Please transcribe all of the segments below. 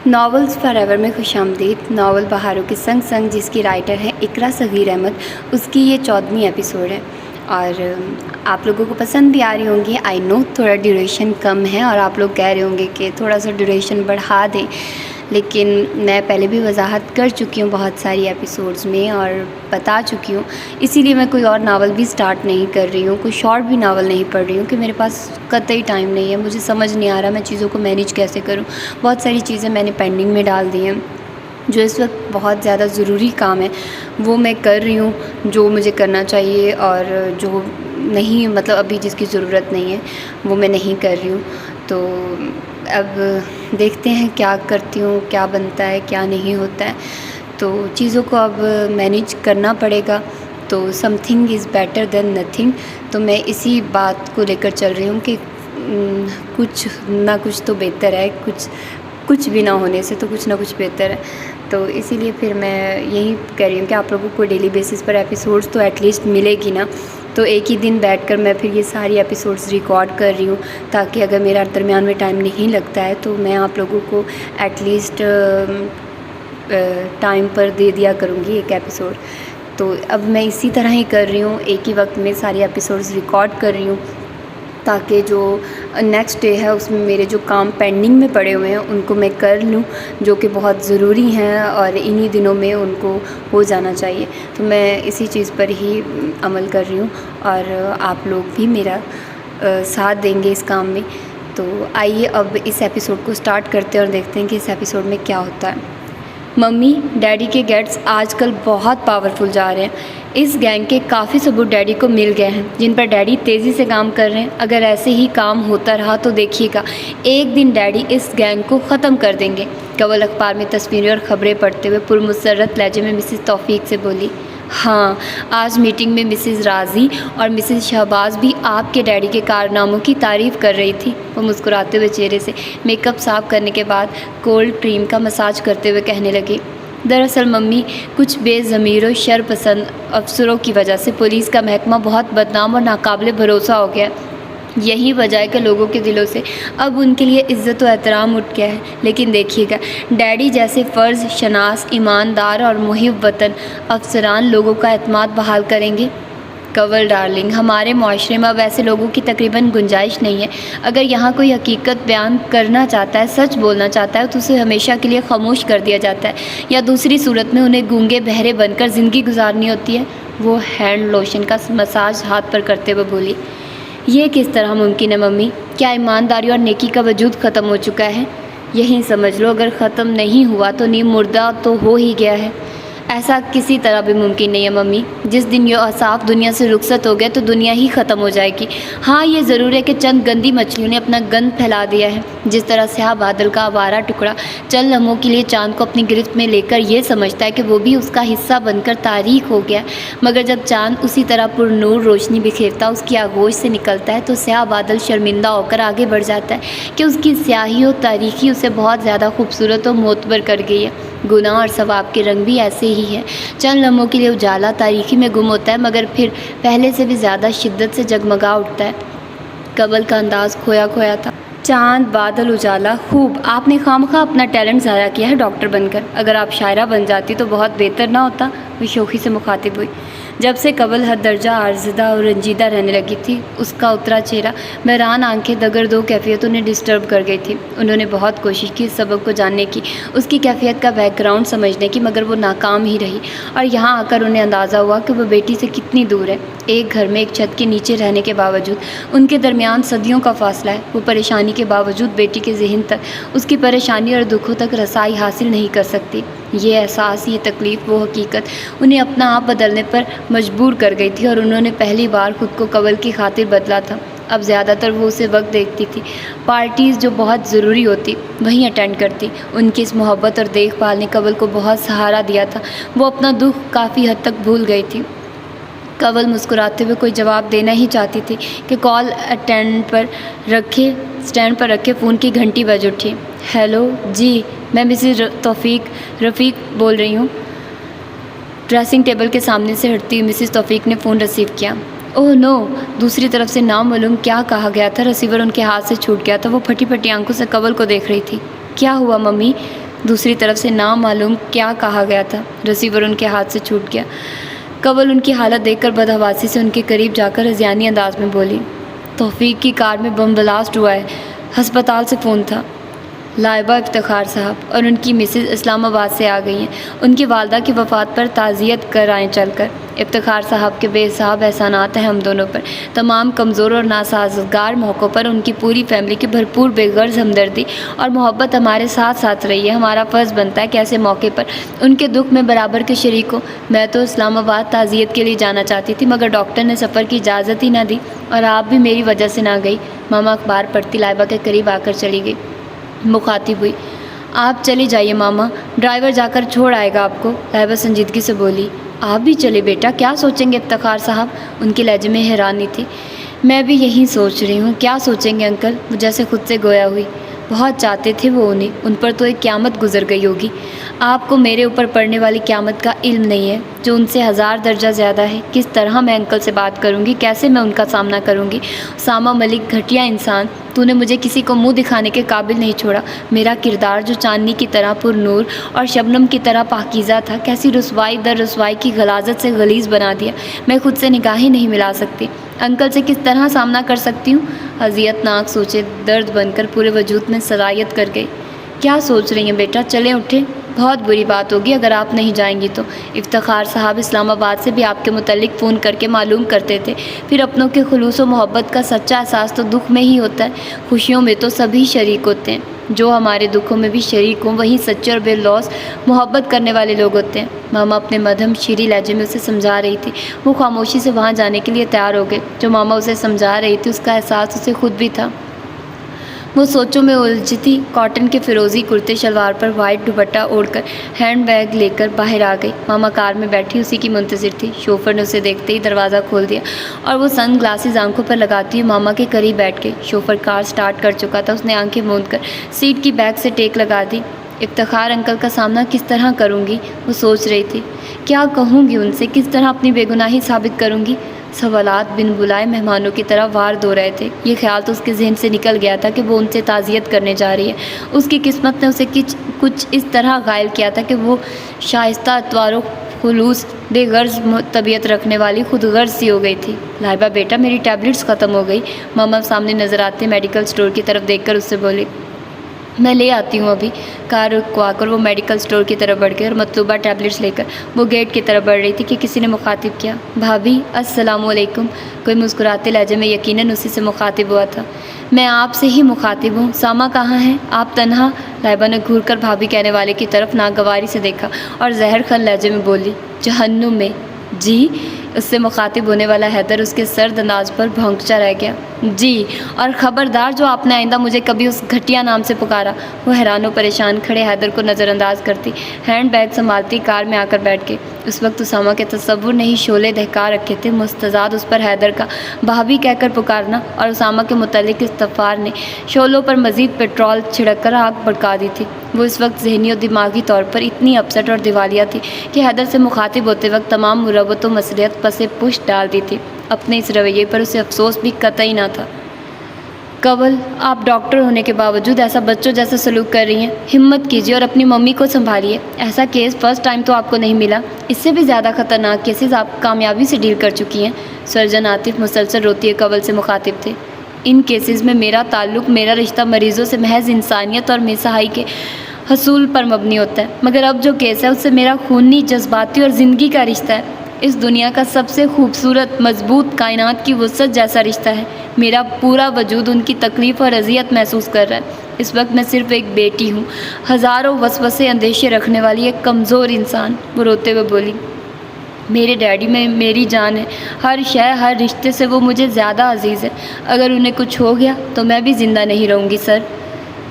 Novels for ever میں خوش آمدید۔ ناول بہاروں کے سنگ سنگ جس کی رائٹر ہے اقرا صغیر احمد، اس کی یہ 14ویں ایپیسوڈ ہے اور آپ لوگوں کو پسند بھی آ رہی ہوں گی۔ آئی نو تھوڑا ڈیوریشن کم ہے اور آپ لوگ کہہ رہے ہوں گے کہ تھوڑا سا ڈیوریشن بڑھا دیں، لیکن میں پہلے بھی وضاحت کر چکی ہوں بہت ساری ایپیسوڈز میں اور بتا چکی ہوں، اسی لیے میں کوئی اور ناول بھی سٹارٹ نہیں کر رہی ہوں، کوئی شارٹ بھی ناول نہیں پڑھ رہی ہوں کہ میرے پاس قطعی ٹائم نہیں ہے، مجھے سمجھ نہیں آ رہا میں چیزوں کو مینیج کیسے کروں۔ بہت ساری چیزیں میں نے پینڈنگ میں ڈال دی ہیں، جو اس وقت بہت زیادہ ضروری کام ہے وہ میں کر رہی ہوں، جو مجھے کرنا چاہیے، اور جو نہیں مطلب ابھی جس کی ضرورت نہیں ہے وہ میں نہیں کر رہی ہوں۔ تو اب دیکھتے ہیں کیا کرتی ہوں، کیا بنتا ہے، کیا نہیں ہوتا ہے، تو چیزوں کو اب مینیج کرنا پڑے گا۔ تو some thing is better than nothing, تو میں اسی بات کو لے کر چل رہی ہوں کہ کچھ نہ کچھ تو بہتر ہے، کچھ بھی نہ ہونے سے تو کچھ نہ کچھ بہتر ہے۔ تو اسی لیے پھر میں یہی کہہ رہی ہوں کہ آپ لوگوں کو ڈیلی بیسس پر ایپیسوڈز تو ایٹ لیسٹ ملے گی نا، تو ایک ہی دن بیٹھ کر میں پھر یہ ساری ایپیسوڈز ریکارڈ کر رہی ہوں، تاکہ اگر میرا درمیان میں ٹائم نہیں لگتا ہے تو میں آپ لوگوں کو ایٹ لیسٹ ٹائم پر دے دیا کروں گی ایک ایپیسوڈ۔ تو اب میں اسی طرح ہی کر رہی ہوں، ایک ہی وقت میں ساری ایپیسوڈز ریکارڈ کر رہی ہوں، تاکہ جو نیکسٹ ڈے ہے اس میں میرے جو کام پینڈنگ میں پڑے ہوئے ہیں ان کو میں کر لوں، جو کہ بہت ضروری ہیں اور انہی دنوں میں ان کو ہو جانا چاہیے۔ تو میں اسی چیز پر ہی عمل کر رہی ہوں اور آپ لوگ بھی میرا ساتھ دیں گے اس کام میں۔ تو آئیے اب اس ایپیسوڈ کو سٹارٹ کرتے ہیں اور دیکھتے ہیں کہ اس ایپیسوڈ میں کیا ہوتا ہے۔ ممی، ڈیڈی کے گیٹس آج کل بہت پاورفل جا رہے ہیں۔ اس گینگ کے کافی ثبوت ڈیڈی کو مل گئے ہیں جن پر ڈیڈی تیزی سے کام کر رہے ہیں۔ اگر ایسے ہی کام ہوتا رہا تو دیکھیے گا ایک دن ڈیڈی اس گینگ کو ختم کر دیں گے۔ کنول اخبار میں تصویریں اور خبریں پڑھتے ہوئے پرمسرت لہجے میں مسز توفیق سے بولی۔ ہاں، آج میٹنگ میں مسز راضی اور مسز شہباز بھی آپ کے ڈیڈی کے کارناموں کی تعریف کر رہی تھی۔ وہ مسکراتے ہوئے چہرے سے میک اپ صاف کرنے کے بعد کولڈ کریم کا مساج کرتے ہوئے کہنے لگی، دراصل ممی، کچھ بے ضمیر و شر پسند افسروں کی وجہ سے پولیس کا محکمہ بہت بدنام اور ناقابل بھروسہ ہو گیا ہے۔ یہی وجہ ہے کہ لوگوں کے دلوں سے اب ان کے لیے عزت و احترام اٹھ گیا ہے۔ لیکن دیکھیے گا ڈیڈی جیسے فرض شناس، ایماندار اور محب وطن افسران لوگوں کا اعتماد بحال کریں گے۔ کنول ڈارلنگ، ہمارے معاشرے میں اب ایسے لوگوں کی تقریباً گنجائش نہیں ہے۔ اگر یہاں کوئی حقیقت بیان کرنا چاہتا ہے، سچ بولنا چاہتا ہے، تو اسے ہمیشہ کے لیے خاموش کر دیا جاتا ہے، یا دوسری صورت میں انہیں گونگے بہرے بن کر زندگی گزارنی ہوتی ہے۔ وہ ہینڈ لوشن کا مساج ہاتھ پر کرتے ہوئے بولی۔ یہ کس طرح ممکن ہے ممی؟ کیا ایمانداری اور نیکی کا وجود ختم ہو چکا ہے؟ یہی سمجھ لو، اگر ختم نہیں ہوا تو نیم مردہ تو ہو ہی گیا ہے۔ ایسا کسی طرح بھی ممکن نہیں ہے ممی۔ جس دن یہ اصاف دنیا سے رخصت ہو گیا تو دنیا ہی ختم ہو جائے گی۔ ہاں، یہ ضرور ہے کہ چند گندی مچھلیوں نے اپنا گند پھیلا دیا ہے، جس طرح سیاہ بادل کا آوارہ ٹکڑا چند لمحوں کے لیے چاند کو اپنی گرفت میں لے کر یہ سمجھتا ہے کہ وہ بھی اس کا حصہ بن کر تاریک ہو گیا، مگر جب چاند اسی طرح پر نور روشنی بکھیرتا اس کی آغوش سے نکلتا ہے تو سیاہ بادل شرمندہ ہو کر آگے بڑھ جاتا ہے کہ اس کی سیاہی و تاریکی اسے بہت زیادہ خوبصورت و معتبر کر گئی ہے۔ گناہ اور ثواب کے رنگ بھی ایسے ہی ہیں، چند لمحوں کے لیے اجالا تاریکی میں گم ہوتا ہے، مگر پھر پہلے سے بھی زیادہ شدت سے جگمگا اٹھتا ہے۔ کنول کا انداز کھویا کھویا تھا۔ چاند، بادل، اجالا، خوب، آپ نے خواہ اپنا ٹیلنٹ ضائع کیا ہے ڈاکٹر بن کر۔ اگر آپ شاعرہ بن جاتی تو بہت بہتر نہ ہوتا؟ وہ شوخی سے مخاطب ہوئی۔ جب سے کنول حد درجہ آزردہ اور رنجیدہ رہنے لگی تھی، اس کا اترا چہرہ، بحران آنکھیں دگر دو کیفیتوں نے ڈسٹرب کر گئی تھی۔ انہوں نے بہت کوشش کی اس سبب کو جاننے کی، اس کی کیفیت کا بیک گراؤنڈ سمجھنے کی، مگر وہ ناکام ہی رہی، اور یہاں آ کر انہیں اندازہ ہوا کہ وہ بیٹی سے کتنی دور ہے۔ ایک گھر میں ایک چھت کے نیچے رہنے کے باوجود ان کے درمیان صدیوں کا فاصلہ ہے۔ وہ پریشانی کے باوجود بیٹی کے ذہن تک، اس کی پریشانی اور دکھوں تک رسائی حاصل نہیں کر سکتی۔ یہ احساس، یہ تکلیف، وہ حقیقت انہیں اپنا آپ بدلنے پر مجبور کر گئی تھی، اور انہوں نے پہلی بار خود کو کنول کی خاطر بدلا تھا۔ اب زیادہ تر وہ اسے وقت دیکھتی تھی، پارٹیز جو بہت ضروری ہوتی وہیں اٹینڈ کرتی۔ ان کی اس محبت اور دیکھ بھال نے کنول کو بہت سہارا دیا تھا، وہ اپنا دکھ کافی حد تک بھول گئی تھی۔ کنول مسکراتے ہوئے کوئی جواب دینا ہی چاہتی تھی کہ کال اسٹینڈ پر رکھے فون کی گھنٹی بج اٹھی۔ ہیلو، جی، میں مسز رفیق بول رہی ہوں۔ ڈریسنگ ٹیبل کے سامنے سے ہٹتی ہوئی مسز توفیق نے فون ریسیو کیا۔ اوہ نو، دوسری طرف سے نامعلوم کیا کہا گیا تھا، ریسیور ان کے ہاتھ سے چھوٹ گیا تھا۔ وہ پھٹی پھٹی آنکھوں سے کنول کو دیکھ رہی تھی۔ کیا ہوا ممی؟ دوسری طرف سے نامعلوم کیا کہا گیا تھا۔ ریسیور ان کے ہاتھ سے چھوٹ گیا۔ کنول ان کی حالت دیکھ کر بدحواسی سے ان کے قریب جا کر ہذیانی انداز میں بولی، توفیق کی کار میں بم بلاسٹ ہوا ہے، ہسپتال سے فون تھا۔ لائبہ افتخار صاحب اور ان کی مسز اسلام آباد سے آ گئی ہیں، ان کی والدہ کی وفات پر تعزیت کر آئیں چل کر۔ افتخار صاحب کے بے حساب احسانات ہیں ہم دونوں پر۔ تمام کمزور اور ناسازگار موقعوں پر ان کی پوری فیملی کی بھرپور بے غرض ہمدردی اور محبت ہمارے ساتھ ساتھ رہی ہے۔ ہمارا فرض بنتا ہے کہ ایسے موقع پر ان کے دکھ میں برابر کے شریک ہو۔ میں تو اسلام آباد تعزیت کے لیے جانا چاہتی تھی، مگر ڈاکٹر نے سفر کی اجازت ہی نہ دی، اور آپ بھی میری وجہ سے نہ گئی۔ ماما اخبار پڑھتی لائبہ کے قریب آ کر چلی گئی، مخاطب ہوئی، آپ چلی جائیے ماما، ڈرائیور جا کر چھوڑ آئے گا آپ کو۔ لائبہ سنجیدگی سے بولی، آپ بھی چلے بیٹا، کیا سوچیں گے افتخار صاحب؟ ان کے لہجے میں حیرانی تھی۔ میں بھی یہی سوچ رہی ہوں، کیا سوچیں گے انکل؟ وہ جیسے خود سے گویا ہوئی۔ بہت چاہتے تھے وہ انہیں، ان پر تو ایک قیامت گزر گئی ہوگی۔ آپ کو میرے اوپر پڑنے والی قیامت کا علم نہیں ہے، جو ان سے 1000 درجہ زیادہ ہے۔ کس طرح میں انکل سے بات کروں گی، کیسے میں ان کا سامنا کروں گی؟ اسامہ ملک گھٹیا انسان، تو نے مجھے کسی کو منہ دکھانے کے قابل نہیں چھوڑا۔ میرا کردار جو چاندنی کی طرح پر نور اور شبنم کی طرح پاکیزہ تھا، کیسی رسوائی در رسوائی کی غلاظت سے غلیظ بنا دیا۔ میں خود سے نگاہیں نہیں ملا سکتی، انکل سے کس طرح سامنا کر سکتی ہوں؟ اذیت ناک سوچے درد بن کر پورے وجود میں سرایت کر گئی۔ کیا سوچ رہی ہیں بیٹا؟ چلیں اٹھیں، بہت بری بات ہوگی اگر آپ نہیں جائیں گی تو۔ افتخار صاحب اسلام آباد سے بھی آپ کے متعلق فون کر کے معلوم کرتے تھے۔ پھر اپنوں کے خلوص و محبت کا سچا احساس تو دکھ میں ہی ہوتا ہے، خوشیوں میں تو سبھی شریک ہوتے ہیں۔ جو ہمارے دکھوں میں بھی شریک ہوں وہی سچے اور بے لوث محبت کرنے والے لوگ ہوتے ہیں۔ ماما اپنے مدھم شیریں لہجے میں اسے سمجھا رہی تھی۔ وہ خاموشی سے وہاں جانے کے لیے تیار ہو گئے۔ جو ماما اسے سمجھا رہی تھی اس کا احساس اسے خود بھی تھا۔ وہ سوچوں میں الجھی تھی۔ کاٹن کے فیروزی کرتے شلوار پر وائٹ دوپٹہ اوڑھ کر ہینڈ بیگ لے کر باہر آ گئی۔ ماما کار میں بیٹھی اسی کی منتظر تھی۔ شوفر نے اسے دیکھتے ہی دروازہ کھول دیا اور وہ سن گلاسز آنکھوں پر لگاتی ہوئی ماما کے قریب بیٹھ گئی۔ شوفر کار سٹارٹ کر چکا تھا۔ اس نے آنکھیں موند کر سیٹ کی بیک سے ٹیک لگا دی۔ افتخار انکل کا سامنا کس طرح کروں گی، وہ سوچ رہی تھی۔ کیا کہوں گی ان سے، کس طرح اپنی بے گناہی ثابت کروں گی؟ سوالات بن بلائے مہمانوں کی طرح وار دو رہے تھے۔ یہ خیال تو اس کے ذہن سے نکل گیا تھا کہ وہ ان سے تعزیت کرنے جا رہی ہے۔ اس کی قسمت نے اسے کچھ اس طرح غائل کیا تھا کہ وہ شائستہ اتوار و خلوص، بے غرض طبیعت رکھنے والی خود غرض سی ہو گئی تھی۔ لائبہ بیٹا میری ٹیبلٹس ختم ہو گئی۔ ماما سامنے نظر آتے میڈیکل اسٹور کی طرف دیکھ کر اس سے بولی، میں لے آتی ہوں ابھی۔ کار رکوا کر وہ میڈیکل اسٹور کی طرف بڑھ گئی اور مطلوبہ ٹیبلٹس لے کر وہ گیٹ کی طرف بڑھ رہی تھی کہ کسی نے مخاطب کیا، بھابھی السلام علیکم۔ کوئی مسکراتے لہجے میں یقیناً اسی سے مخاطب ہوا تھا۔ میں آپ سے ہی مخاطب ہوں، ساما کہاں ہے؟ آپ تنہا؟ لائبہ نے گھور کر بھابھی کہنے والے کی طرف ناگواری سے دیکھا اور زہر خل لہجے میں بولی، جہنم میں۔ جی؟ اس سے مخاطب ہونے والا حیدر اس کے سرد انداز پر بھونکچا رہ گیا۔ جی، اور خبردار جو آپ نے آئندہ مجھے کبھی اس گھٹیا نام سے پکارا۔ وہ حیران و پریشان کھڑے حیدر کو نظر انداز کرتی ہینڈ بیگ سنبھالتی کار میں آ کر بیٹھ گئی۔ اس وقت اسامہ کے تصور نے ہی شعلے دہکا رکھے تھے۔ مستزاد اس پر حیدر کا بھابھی کہہ کر پکارنا اور اسامہ کے متعلق استغفار نے شعلوں پر مزید پیٹرول چھڑک کر آگ بھڑکا دی تھی۔ وہ اس وقت ذہنی اور دماغی طور پر اتنی اپسٹ اور دیوالیہ تھی کہ حیدر سے مخاطب ہوتے وقت تمام مروت و مصلحت پسے پشت ڈال دی تھی۔ اپنے اس رویے پر اسے افسوس بھی قطعی نہ تھا۔ کنول، آپ ڈاکٹر ہونے کے باوجود ایسا بچوں جیسا سلوک کر رہی ہیں، ہمت کیجیے اور اپنی ممی کو سنبھالیے۔ ایسا کیس فرسٹ ٹائم تو آپ کو نہیں ملا، اس سے بھی زیادہ خطرناک کیسز آپ کامیابی سے ڈیل کر چکی ہیں۔ سرجن عاطف مسلسل روتی ہے کنول سے مخاطب تھے، ان کیسز میں میرا تعلق، میرا رشتہ مریضوں سے محض انسانیت اور مساحی کے حصول پر مبنی ہوتا ہے، مگر اب جو کیس ہے اس سے میرا خونی، جذباتی اور زندگی کا رشتہ ہے۔ اس دنیا کا سب سے خوبصورت، مضبوط، کائنات کی وسعت جیسا رشتہ ہے۔ میرا پورا وجود ان کی تکلیف اور اذیت محسوس کر رہا ہے۔ اس وقت میں صرف ایک بیٹی ہوں، ہزاروں وسوسے اندیشے رکھنے والی ایک کمزور انسان۔ وہ روتے ہوئے بولی، میرے ڈیڈی میں میری جان ہے، ہر شے، ہر رشتے سے وہ مجھے زیادہ عزیز ہے۔ اگر انہیں کچھ ہو گیا تو میں بھی زندہ نہیں رہوں گی سر۔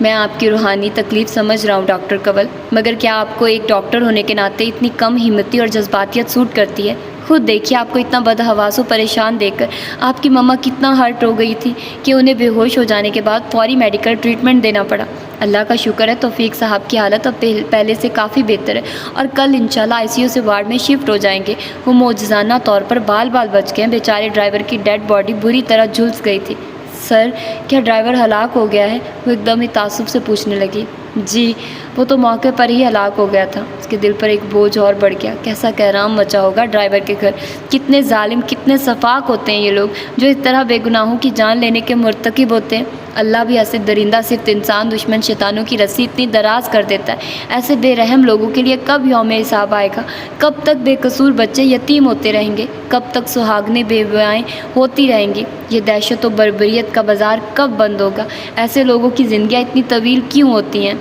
میں آپ کی روحانی تکلیف سمجھ رہا ہوں ڈاکٹر کنول، مگر کیا آپ کو ایک ڈاکٹر ہونے کے ناطے اتنی کم ہمتی اور جذباتیت سوٹ کرتی ہے؟ خود دیکھیے آپ کو اتنا بدحواس و پریشان دیکھ کر آپ کی مما کتنا ہرٹ ہو گئی تھی کہ انہیں بے ہوش ہو جانے کے بعد فوری میڈیکل ٹریٹمنٹ دینا پڑا۔ اللہ کا شکر ہے توفیق صاحب کی حالت اب پہلے سے کافی بہتر ہے اور کل انشاءاللہ آئی سی یو سے وارڈ میں شفٹ ہو جائیں گے۔ وہ معجزانہ طور پر بال بچ گئے ہیں۔ بیچارے ڈرائیور کی ڈیڈ باڈی بری طرح جھلس گئی تھی۔ سر کیا ڈرائیور ہلاک ہو گیا ہے؟ وہ ایک دم ہی تعصب سے پوچھنے لگی۔ جی، وہ تو موقع پر ہی ہلاک ہو گیا تھا۔ اس کے دل پر ایک بوجھ اور بڑھ گیا۔ کیسا کہرام مچا ہوگا ڈرائیور کے گھر۔ کتنے ظالم، کتنے سفاک ہوتے ہیں یہ لوگ جو اس طرح بے گناہوں کی جان لینے کے مرتکب ہوتے ہیں۔ اللہ بھی ایسے درندہ صرف انسان دشمن شیطانوں کی رسی اتنی دراز کر دیتا ہے۔ ایسے بے رحم لوگوں کے لیے کب یوم حساب آئے گا؟ کب تک بے قصور بچے یتیم ہوتے رہیں گے؟ کب تک سہاگنیں بیوائیں ہوتی رہیں گی؟ یہ دہشت و بربریت کا بازار کب بند ہوگا؟ ایسے لوگوں کی زندگیاں اتنی طویل کیوں ہوتی ہیں؟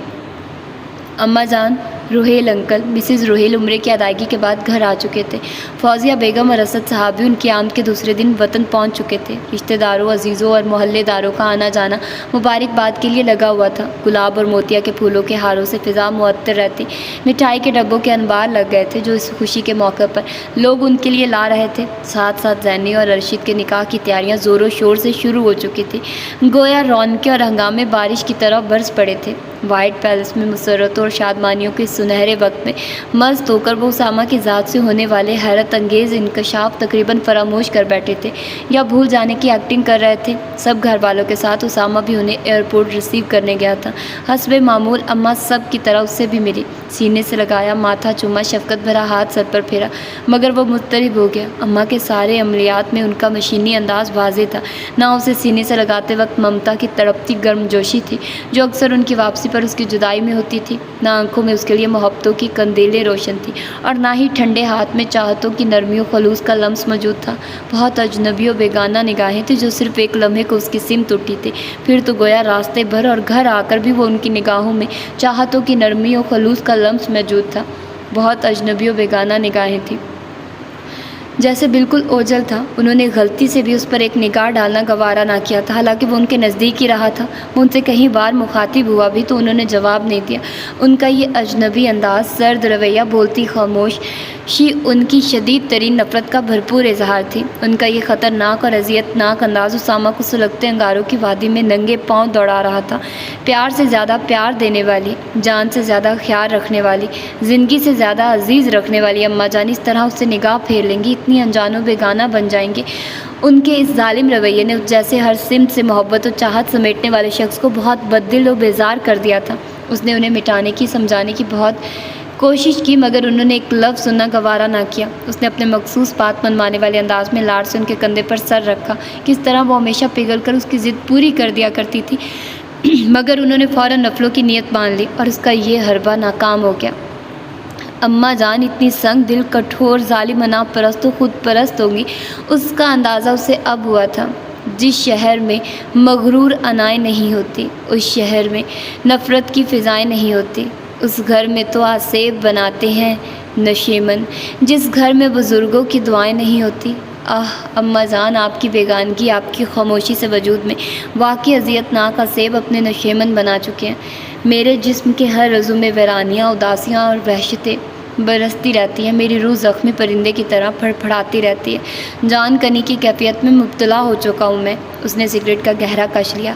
اماں جان، روہیل انکل، مسز روہیل عمرے کی ادائیگی کے بعد گھر آ چکے تھے۔ فوزیہ بیگم اور اسد صاحب بھی ان کی آمد کے دوسرے دن وطن پہنچ چکے تھے۔ رشتہ داروں، عزیزوں اور محلے داروں کا آنا جانا مبارکباد کے لیے لگا ہوا تھا۔ گلاب اور موتیا کے پھولوں کے ہاروں سے فضا معطر رہتی۔ مٹھائی کے ڈبوں کے انبار لگ گئے تھے جو اس خوشی کے موقع پر لوگ ان کے لیے لا رہے تھے۔ ساتھ ساتھ زینی اور ارشد کے نکاح کی تیاریاں زور و شور سے شروع ہو چکی تھی۔ گویا رونقیں اور ہنگامے بارش کی طرح برس پڑے تھے۔ وائٹ پیلس میں مسرتوں اور شادمانیوں کے سنہرے وقت میں مست ہو کر وہ اسامہ کی ذات سے ہونے والے حیرت انگیز انکشاف تقریباً فراموش کر بیٹھے تھے یا بھول جانے کی ایکٹنگ کر رہے تھے۔ سب گھر والوں کے ساتھ اسامہ بھی انہیں ایئرپورٹ ریسیو کرنے گیا تھا۔ حسب معمول اماں سب کی طرح اس سے بھی ملی، سینے سے لگایا، ماتھا چوما، شفقت بھرا ہاتھ سر پر پھیرا، مگر وہ مضطرب ہو گیا۔ اماں کے سارے عملیات میں ان کا مشینی انداز واضح تھا۔ نہ اسے سینے سے لگاتے وقت ممتا کی تڑپتی گرم جوشی تھی جو اکثر ان کی واپسی پر اس کی جدائی میں ہوتی تھی، نہ آنکھوں میں اس کے لیے محبتوں کی کندیلیں روشن تھی، اور نہ ہی ٹھنڈے ہاتھ میں چاہتوں کی نرمی و خلوص کا لمس موجود تھا۔ بہت اجنبی و بیگانہ نگاہیں تھیں جو صرف ایک لمحے کو اس کی سمت اٹھی تھی، پھر تو گویا راستے بھر اور گھر آ کر بھی وہ ان کی نگاہوں میں چاہتوں کی نرمی و خلوص کا لمس موجود تھا۔ بہت اجنبی و بیگانہ نگاہیں تھیں، جیسے بالکل اوجھل تھا۔ انہوں نے غلطی سے بھی اس پر ایک نگاہ ڈالنا گوارا نہ کیا تھا، حالانکہ وہ ان کے نزدیک ہی رہا تھا۔ وہ ان سے کئی بار مخاطب ہوا بھی تو انہوں نے جواب نہیں دیا۔ ان کا یہ اجنبی انداز، سرد رویہ، بولتی خاموشی ان کی شدید ترین نفرت کا بھرپور اظہار تھی۔ ان کا یہ خطرناک اور اذیت ناک انداز اسامہ کو سلگتے انگاروں کی وادی میں ننگے پاؤں دوڑا رہا تھا۔ پیار سے زیادہ پیار دینے والی، جان سے زیادہ خیال رکھنے والی، زندگی سے زیادہ عزیز رکھنے والی اماں جان اس طرح اس سے نگاہ پھیر لیں گی، اتنی انجان و بیگانہ بن جائیں گے۔ ان کے اس ظالم رویے نے جیسے ہر سمت سے محبت و چاہت سمیٹنے والے شخص کو بہت بددل و بیزار کر دیا تھا۔ اس نے انہیں مٹانے کی، سمجھانے کی بہت کوشش کی، مگر انہوں نے ایک لفظ سننا گوارا نہ کیا۔ اس نے اپنے مخصوص بات منوانے والے انداز میں لاڑ سے ان کے کندھے پر سر رکھا، کس طرح وہ ہمیشہ پگھل کر اس کی ضد پوری کر دیا کرتی تھی، مگر انہوں نے فوراً نفلوں کی نیت مان لی اور اس کا یہ حربہ ناکام ہو گیا۔ اماں جان اتنی سنگ دل، کٹھور، ظالمانہ پرست و خود پرست ہوں گی، اس کا اندازہ اسے اب ہوا تھا۔ جس شہر میں مغرور انائیں نہیں ہوتی، اس شہر میں نفرت کی فضائیں نہیں ہوتی۔ اس گھر میں تو آسیب بناتے ہیں نشیمن، جس گھر میں بزرگوں کی دعائیں نہیں ہوتی۔ اماں جان، آپ کی بیگانگی، آپ کی خاموشی سے وجود میں واقعی اذیت ناک آسیب اپنے نشیمن بنا چکے ہیں۔ میرے جسم کے ہر عضو میں ویرانیاں، اداسیاں اور وحشتیں برستی رہتی ہیں۔ میری روح زخمی پرندے کی طرح پھڑپھڑاتی رہتی ہے۔ جان کنی کی کیفیت میں مبتلا ہو چکا ہوں میں۔ اس نے سگریٹ کا گہرا کش لیا۔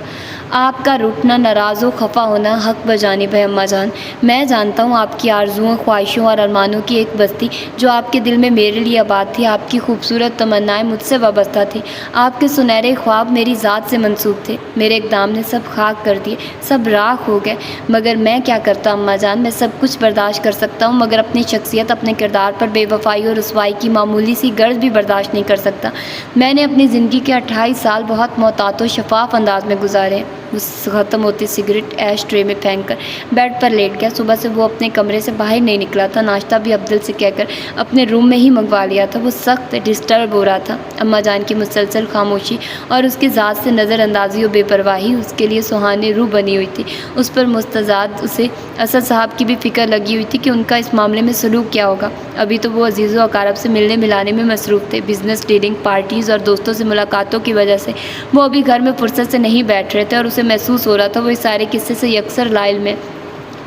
آپ کا روٹھنا، ناراض و خفا ہونا حق بجانب ہے اماں جان۔ میں جانتا ہوں آپ کی آرزوؤں، خواہشوں اور ارمانوں کی ایک بستی جو آپ کے دل میں میرے لیے آباد تھی۔ آپ کی خوبصورت تمنائیں مجھ سے وابستہ تھیں۔ آپ کے سنہرے خواب میری ذات سے منسوب تھے۔ میرے اقدام نے سب خاک کر دیے، سب راکھ ہو گئے، مگر میں کیا کرتا اماں جان؟ میں سب کچھ برداشت کر سکتا ہوں، مگر اپنی شخصیت، اپنے کردار پر بے وفائی اور رسوائی کی معمولی سی غرض بھی برداشت نہیں کر سکتا۔ میں نے اپنی زندگی کے 28 سال بہت محتاط و شفاف انداز میں گزارے ہیں۔ وہ ختم ہوتی سگریٹ ایش ٹرے میں پھینک کر بیڈ پر لیٹ گیا۔ صبح سے وہ اپنے کمرے سے باہر نہیں نکلا تھا۔ ناشتہ بھی عبدل سے کہہ کر اپنے روم میں ہی منگوا لیا تھا۔ وہ سخت ڈسٹرب ہو رہا تھا۔ اماں جان کی مسلسل خاموشی اور اس کی ذات سے نظر اندازی و بے پرواہی اس کے لیے سہانے روح بنی ہوئی تھی۔ اس پر مستزاد اسے اسد صاحب کی بھی فکر لگی ہوئی تھی کہ ان کا اس معاملے میں سلوک کیا ہوگا۔ ابھی تو وہ عزیز و اقارب سے ملنے ملانے میں مصروف تھے۔ بزنس ڈیلنگ، پارٹیز اور دوستوں سے ملاقاتوں کی وجہ سے وہ ابھی گھر میں فرصت سے نہیں بیٹھ رہے تھے، اور اسے محسوس ہو رہا تھا وہ اس سارے قصے سے یکسر لا علم ہے،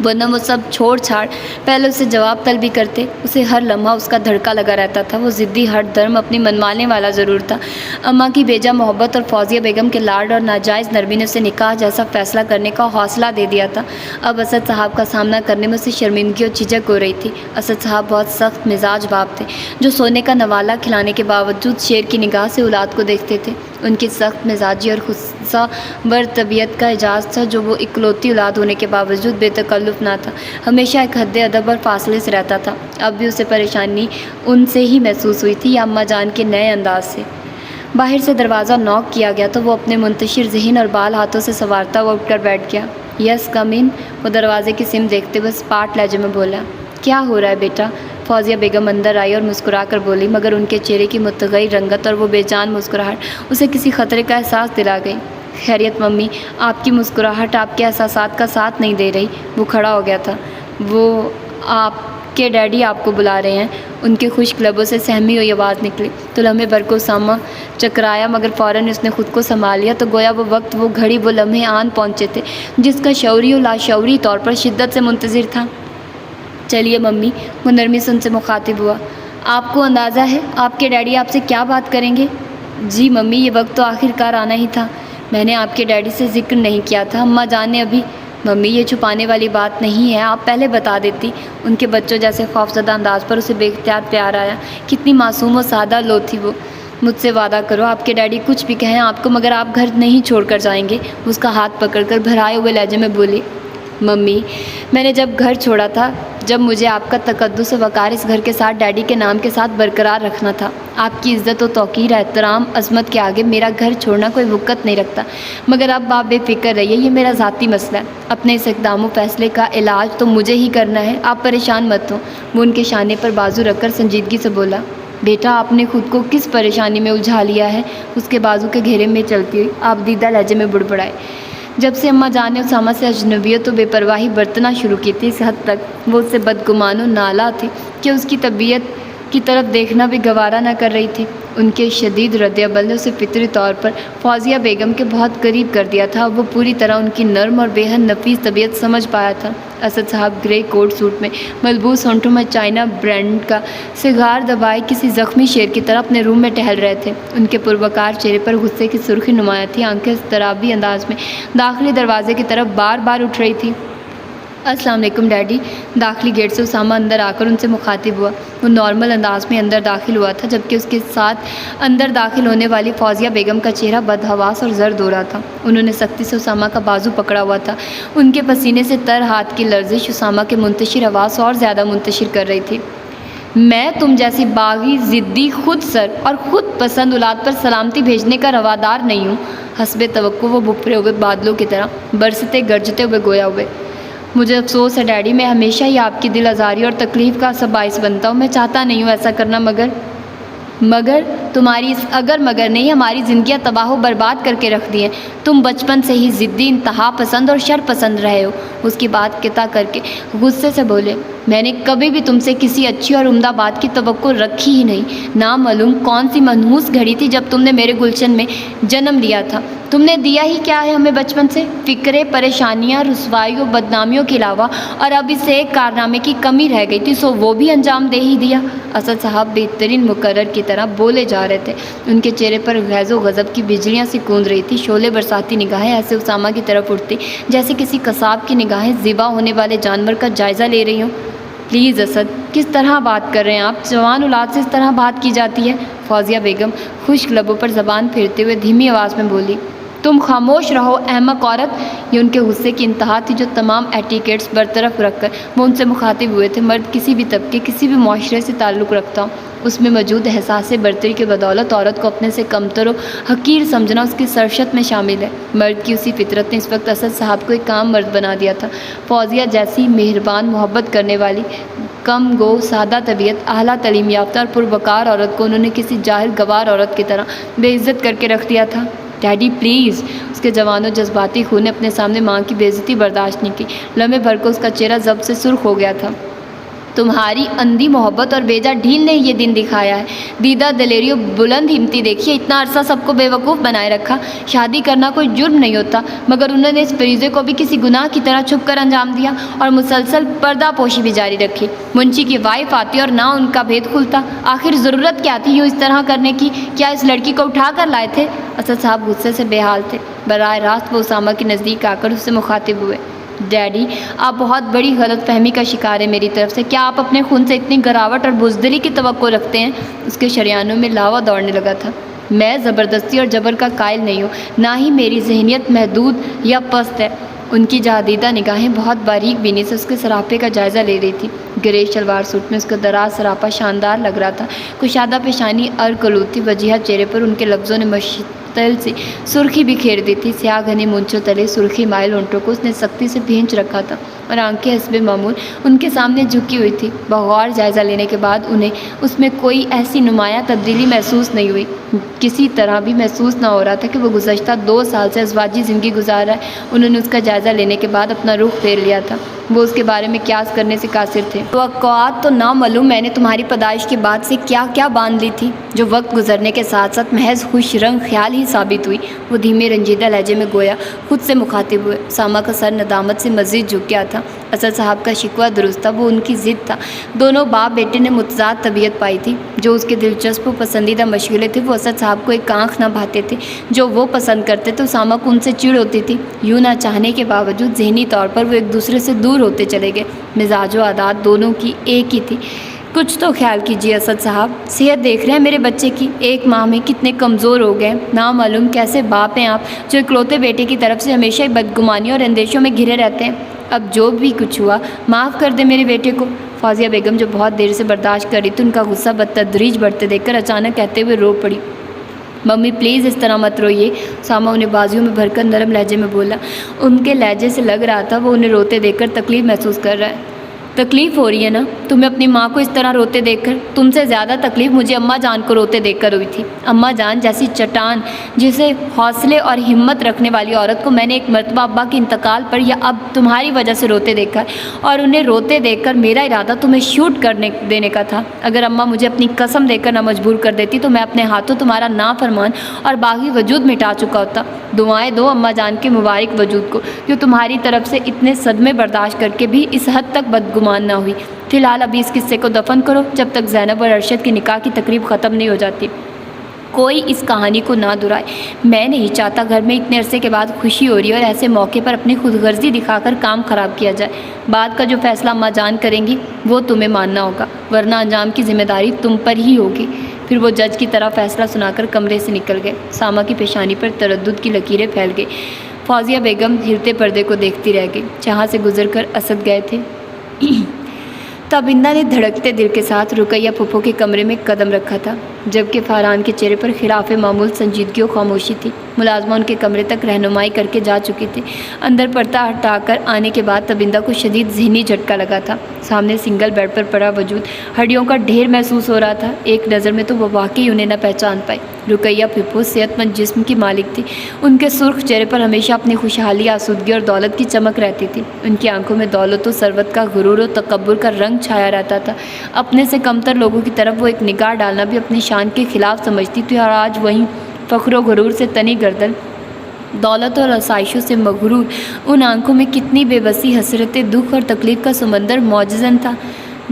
ورنہ وہ سب چھوڑ چھاڑ پہلے اسے جواب طلبی کرتے۔ اسے ہر لمحہ اس کا دھڑکا لگا رہتا تھا۔ وہ ضدی، ہٹ دھرم، اپنی منوانے والا ضرور تھا۔ اماں کی بیجا محبت اور فوزیہ بیگم کے لاڈ اور ناجائز نرمی نے اسے نکاح جیسا فیصلہ کرنے کا حوصلہ دے دیا تھا۔ اب اسد صاحب کا سامنا کرنے میں اسے شرمندگی اور جھجک ہو رہی تھی۔ اسد صاحب بہت سخت مزاج باپ تھے، جو سونے کا نوالہ کھلانے کے باوجود شیر کی نگاہ سے اولاد کو دیکھتے تھے۔ ان کی سخت مزاجی اور غصہ ور طبیعت کا اعزاز تھا جو وہ اکلوتی اولاد ہونے کے باوجود بے تکلف نہ تھا، ہمیشہ ایک حد ادب اور فاصلے سے رہتا تھا۔ اب بھی اسے پریشانی ان سے ہی محسوس ہوئی تھی یا اماں جان کے نئے انداز سے۔ باہر سے دروازہ نوک کیا گیا تو وہ اپنے منتشر ذہن اور بال ہاتھوں سے سنوارتا ہوا اٹھ کر بیٹھ گیا۔ یس کم ان، وہ دروازے کی سمت دیکھتے ہوئے اسپاٹ لہجے میں بولا۔ کیا ہو رہا ہے بیٹا؟ فوزیہ بیگم اندر آئی اور مسکرا کر بولی، مگر ان کے چہرے کی متغیر رنگت اور وہ بے جان مسکراہٹ اسے کسی خطرے کا احساس دلا گئی۔ خیریت ممی؟ آپ کی مسکراہٹ آپ کے احساسات کا ساتھ نہیں دے رہی۔ وہ کھڑا ہو گیا تھا۔ وہ آپ کے ڈیڈی آپ کو بلا رہے ہیں، ان کے خشک لبوں سے سہمی ہوئی آواز نکلی تو لمحے بھر کو اسامہ چکرایا، مگر فوراً اس نے خود کو سنبھال لیا تو گویا وہ وقت، وہ گھڑی، وہ لمحے آن پہنچے تھے جس کا شعوری و لاشعوری طور پر شدت سے منتظر تھا۔ چلیے ممی، وہ نرمی سے ان سے مخاطب ہوا، آپ کو اندازہ ہے آپ کے ڈیڈی آپ سے کیا بات کریں گے؟ جی ممی، یہ وقت تو آخر کار آنا ہی تھا۔ میں نے آپ کے ڈیڈی سے ذکر نہیں کیا تھا، اماں جان نے ابھی۔ ممی، یہ چھپانے والی بات نہیں ہے، آپ پہلے بتا دیتی۔ ان کے بچوں جیسے خوفزدہ انداز پر اسے بے اختیار پیار آیا۔ کتنی معصوم و سادہ لو تھی وہ۔ مجھ سے وعدہ کرو آپ کے ڈیڈی کچھ بھی کہیں آپ کو، مگر آپ گھر نہیں چھوڑ کر جائیں گے۔ اس کا ہاتھ پکڑ کر بھرائے ہوئے لہجے میں بولی، ممی، میں نے جب گھر چھوڑا تھا، جب مجھے آپ کا تقدس و وقار اس گھر کے ساتھ ڈیڈی کے نام کے ساتھ برقرار رکھنا تھا، آپ کی عزت و توقیر، احترام، عظمت کے آگے میرا گھر چھوڑنا کوئی وقت نہیں رکھتا۔ مگر اب آپ بے فکر رہیے، یہ میرا ذاتی مسئلہ ہے، اپنے اس اقدام و فیصلے کا علاج تو مجھے ہی کرنا ہے، آپ پریشان مت ہوں۔ وہ ان کے شانے پر بازو رکھ کر سنجیدگی سے بولا، بیٹا آپ نے خود کو کس پریشانی میں الجھا لیا ہے؟ اس کے بازو کے گھیرے میں چلتی ہوئی آپ دیدہ لہجے میں بڑبڑائے، جب سے اماں جان نے اسامہ سے اجنبیت و بے پرواہی برتنا شروع کی تھی، اس حد تک وہ اس سے بدگمان و نالا تھی کہ اس کی طبیعت کی طرف دیکھنا بھی گوارا نہ کر رہی تھی۔ ان کے شدید رد عمل نے اسے فطری طور پر فوزیہ بیگم کے بہت قریب کر دیا تھا۔ وہ پوری طرح ان کی نرم اور بے حد نفیس طبیعت سمجھ پایا تھا۔ اسد صاحب گرے کوٹ سوٹ میں، ملبوس ہونٹوں میں چائنا برانڈ کا سگار دبائے کسی زخمی شیر کی طرح اپنے روم میں ٹہل رہے تھے۔ ان کے پروقار چہرے پر غصے کی سرخی نمایاں تھی، آنکھیں اضطرابی انداز میں داخلی دروازے کی طرف بار بار اٹھ رہی تھی۔ السلام علیکم ڈیڈی۔ داخلی گیٹ سے اسامہ اندر آ کر ان سے مخاطب ہوا۔ وہ نارمل انداز میں اندر داخل ہوا تھا، جبکہ اس کے ساتھ اندر داخل ہونے والی فوزیہ بیگم کا چہرہ بدحواس اور زرد ہو رہا تھا۔ انہوں نے سختی سے اسامہ کا بازو پکڑا ہوا تھا۔ ان کے پسینے سے تر ہاتھ کی لرزش اسامہ کے منتشر حواس اور زیادہ منتشر کر رہی تھی۔ میں تم جیسی باغی، ضدی، خود سر اور خود پسند اولاد پر سلامتی بھیجنے کا روادار نہیں ہوں۔ حسب توقع وہ بپھرے ہوئے بادلوں کی طرح برستے گرجتے ہوئے گویا ہوئے، مجھے افسوس ہے ڈیڈی، میں ہمیشہ ہی آپ کی دل آزاری اور تکلیف کا باعث بنتا ہوں۔ میں چاہتا نہیں ہوں ایسا کرنا، مگر تمہاری اس اگر مگر نے ہماری زندگیاں تباہ و برباد کر کے رکھ دی ہیں۔ تم بچپن سے ہی ضدی، انتہا پسند اور شر پسند رہے ہو۔ اس کی بات قطع کر کے غصے سے بولے، میں نے کبھی بھی تم سے کسی اچھی اور عمدہ بات کی توقع رکھی ہی نہیں۔ نامعلوم کون سی منحوس گھڑی تھی جب تم نے میرے گلشن میں جنم لیا تھا۔ تم نے دیا ہی کیا ہے ہمیں بچپن سے؟ فکرے، پریشانیاں، رسوائی و بدنامیوں کے علاوہ، اور اب اس سے ایک کارنامے کی کمی رہ گئی تھی، سو وہ بھی انجام دے ہی دیا۔ اسد صاحب بہترین مقرر کی طرح بولے جا رہے تھے۔ ان کے چہرے پر غیظ و غضب کی بجلیاں سی گونج رہی تھی۔ شعلے برساتی نگاہیں ایسے اسامہ کی طرف اٹھتی جیسے کسی قصاب کی نگاہیں ذبح ہونے والے جانور کا جائزہ لے رہی ہوں۔ پلیز اسد، کس طرح بات کر رہے ہیں آپ؟ جوان اولاد سے اس طرح بات کی جاتی ہے؟ فوزیہ بیگم خشک لبوں پر زبان پھیرتے ہوئے دھیمی آواز میں بولی، تم خاموش رہو احمق عورت۔ یہ ان کے غصے کی انتہا تھی جو تمام ایٹیکیٹس برطرف رکھ کر وہ ان سے مخاطب ہوئے تھے۔ مرد کسی بھی طبقے، کسی بھی معاشرے سے تعلق رکھتا ہوں، اس میں موجود احساس برتری کے بدولت عورت کو اپنے سے کمتر و حقیر سمجھنا اس کی سرشت میں شامل ہے۔ مرد کی اسی فطرت نے اس وقت اسد صاحب کو ایک عام مرد بنا دیا تھا۔ فوزیہ جیسی مہربان، محبت کرنے والی، کم گو، سادہ طبیعت، اعلیٰ تعلیم یافتہ اور پروقار عورت کو انہوں نے کسی جاہل گوار عورت کی طرح بے عزت کر کے رکھ دیا تھا۔ ڈیڈی پلیز، اس کے جوان و جذباتی خون نے اپنے سامنے ماں کی بے عزتی برداشت نہیں کی۔ لمحے بھر کو اس کا چہرہ ضبط سے سرخ ہو گیا تھا۔ تمہاری اندھی محبت اور بیجا ڈھیل نے یہ دن دکھایا ہے۔ دیدہ دلیری و بلند ہمتی دیکھیے، اتنا عرصہ سب کو بے وقوف بنائے رکھا۔ شادی کرنا کوئی جرم نہیں ہوتا، مگر انہوں نے اس فریضے کو بھی کسی گناہ کی طرح چھپ کر انجام دیا اور مسلسل پردہ پوشی بھی جاری رکھی۔ منشی کی وائف آتی اور نہ ان کا بھید کھلتا۔ آخر ضرورت کیا تھی یوں اس طرح کرنے کی؟ کیا اس لڑکی کو اٹھا کر لائے تھے؟ اسد صاحب غصے سے بے حال تھے۔ براہ راست وہ اسامہ کے نزدیک آ کر اس سے مخاطب ہوئے، ڈیڈی آپ بہت بڑی غلط فہمی کا شکار ہے میری طرف سے۔ کیا آپ اپنے خون سے اتنی گراوٹ اور بزدلی کی توقع رکھتے ہیں؟ اس کے شریانوں میں لاوا دوڑنے لگا تھا۔ میں زبردستی اور جبر کا قائل نہیں ہوں، نہ ہی میری ذہنیت محدود یا پست ہے۔ ان کی جادیدہ نگاہیں بہت باریک بینی سے اس کے سراپے کا جائزہ لے رہی تھی۔ گرے شلوار سوٹ میں اس کا دراز سراپا شاندار لگ رہا تھا۔ کشادہ پیشانی ارکلوت تھی، وجیہہ چہرے پر ان کے لفظوں نے مشتعل سی سرخی بھی کھیر دی تھی۔ سیاہ گھنے مونچھوں تلے سرخی مائل ہونٹوں کو اس نے سختی سے بھینچ رکھا تھا اور آنکھیں حسب معمول ان کے سامنے جھکی ہوئی تھی۔ بغور جائزہ لینے کے بعد انہیں اس میں کوئی ایسی نمایاں تبدیلی محسوس نہیں ہوئی۔ کسی طرح بھی محسوس نہ ہو رہا تھا کہ وہ گزشتہ 2 سال سے ازواجی زندگی گزار رہا ہے۔ انہوں نے اس کا جائزہ لینے کے بعد اپنا رخ پھیر لیا تھا۔ وہ اس کے بارے میں قیاس کرنے سے قاصر تھے۔ توقعات تو نامعلوم میں نے تمہاری پیدائش کے بعد سے کیا کیا باندھ لی تھی، جو وقت گزرنے کے ساتھ ساتھ محض خوش رنگ خیال ہی ثابت ہوئی۔ وہ دھیمے رنجیدہ لہجے میں گویا خود سے مخاطب ہوئے۔ سامہ کا سر ندامت سے مزید جھک گیا تھا۔ اسد صاحب کا شکوہ درست تھا، وہ ان کی ضد تھا۔ دونوں باپ بیٹے نے متضاد طبیعت پائی تھی۔ جو اس کے دلچسپ و پسندیدہ مشغلے تھے وہ اسد صاحب کو ایک آنکھ نہ بھاتے تھے۔ جو وہ پسند کرتے تو سامہ کو ان سے چڑ ہوتی تھی۔ یوں نہ چاہنے کے باوجود ذہنی طور پر وہ ایک دوسرے سے دور ہوتے چلے گئے۔ مزاج و عادات دونوں کی ایک ہی تھی۔ کچھ تو خیال کیجیے اسد صاحب، صحت دیکھ رہے ہیں میرے بچے کی، 1 ماہ میں کتنے کمزور ہو گئے۔ نامعلوم کیسے باپ ہیں آپ، جو اکلوتے بیٹے کی طرف سے ہمیشہ بدگمانیوں اور اندیشوں میں گھرے رہتے ہیں۔ اب جو بھی کچھ ہوا معاف کر دے میرے بیٹے کو۔ فوزیہ بیگم جو بہت دیر سے برداشت کر رہی تھی، ان کا غصہ بتدریج بڑھتے دیکھ کر اچانک کہتے ہوئے رو پڑی۔ ممی پلیز اس طرح مت روئیے۔ سامہ انہیں بازیوں میں بھر کر نرم لہجے میں بولا۔ ان کے لہجے سے لگ رہا تھا وہ انہیں روتے دیکھ کر تکلیف محسوس کر رہا ہے۔ تکلیف ہو رہی ہے نا تمہیں اپنی ماں کو اس طرح روتے دیکھ کر؟ تم سے زیادہ تکلیف مجھے اماں جان کو روتے دیکھ کر ہوئی تھی۔ اماں جان جیسی چٹان، جسے حوصلے اور ہمت رکھنے والی عورت کو میں نے ایک مرتبہ ابا کے انتقال پر یا اب تمہاری وجہ سے روتے دیکھا ہے، اور انہیں روتے دیکھ کر میرا ارادہ تمہیں شوٹ کرنے دینے کا تھا۔ اگر اماں مجھے اپنی قسم دے کر نہ مجبور کر دیتی تو میں اپنے ہاتھوں تمہارا نافرمان اور باغی وجود مٹا چکا ہوتا۔ دعائیں دو اماں جان کے مبارک وجود کو، جو تمہاری طرف سے اتنے صدمے برداشت کر کے بھی اس حد تک بدگمان نہ ہوئی۔ فی الحال ابھی اس قصے کو دفن کرو جب تک زینب اور ارشد کی نکاح کی تقریب ختم نہیں ہو جاتی۔ کوئی اس کہانی کو نہ دہرائے۔ میں نہیں چاہتا گھر میں اتنے عرصے کے بعد خوشی ہو رہی ہے اور ایسے موقع پر اپنی خود غرضی دکھا کر کام خراب کیا جائے۔ بعد کا جو فیصلہ اماں جان کریں گی وہ تمہیں ماننا ہوگا، ورنہ انجام کی ذمہ داری تم پر ہی ہوگی۔ پھر وہ جج کی طرح فیصلہ سنا کر کمرے سے نکل گئے۔ سامہ کی پیشانی پر تردد کی لکیریں پھیل گئی۔ فوزیہ بیگم ہلتے پردے کو دیکھتی رہ گئی جہاں سے گزر کر اسد گئے تھے۔ تابندہ نے دھڑکتے دل کے ساتھ رقیہ پھپھو کے کمرے میں قدم رکھا تھا، جبکہ فاران کے چہرے پر خلاف معمول سنجیدگی و خاموشی تھی۔ ملازمہ ان کے کمرے تک رہنمائی کر کے جا چکی تھی۔ اندر پردہ ہٹا کر آنے کے بعد تابندہ کو شدید ذہنی جھٹکا لگا تھا۔ سامنے سنگل بیڈ پر پڑا وجود ہڈیوں کا ڈھیر محسوس ہو رہا تھا۔ ایک نظر میں تو وہ واقعی انہیں نہ پہچان پائی۔ رقیہ پھپھو صحت مند جسم کی مالک تھی۔ ان کے سرخ چہرے پر ہمیشہ اپنی خوشحالی، آسودگی اور دولت کی چمک رہتی تھی۔ ان کی آنکھوں میں دولت و ثروت کا غرور و تکبر کا رنگ چھایا رہتا تھا۔ اپنے سے کمتر لوگوں کی طرف وہ ایک نگاہ ڈالنا بھی اپنی شان کے خلاف سمجھتی تھی، اور آج وہیں فخر و غرور سے تنی گردن، دولت اور آسائشوں سے مغرور ان آنکھوں میں کتنی بے بسی، حسرت، دکھ اور تکلیف کا سمندر موجزن تھا۔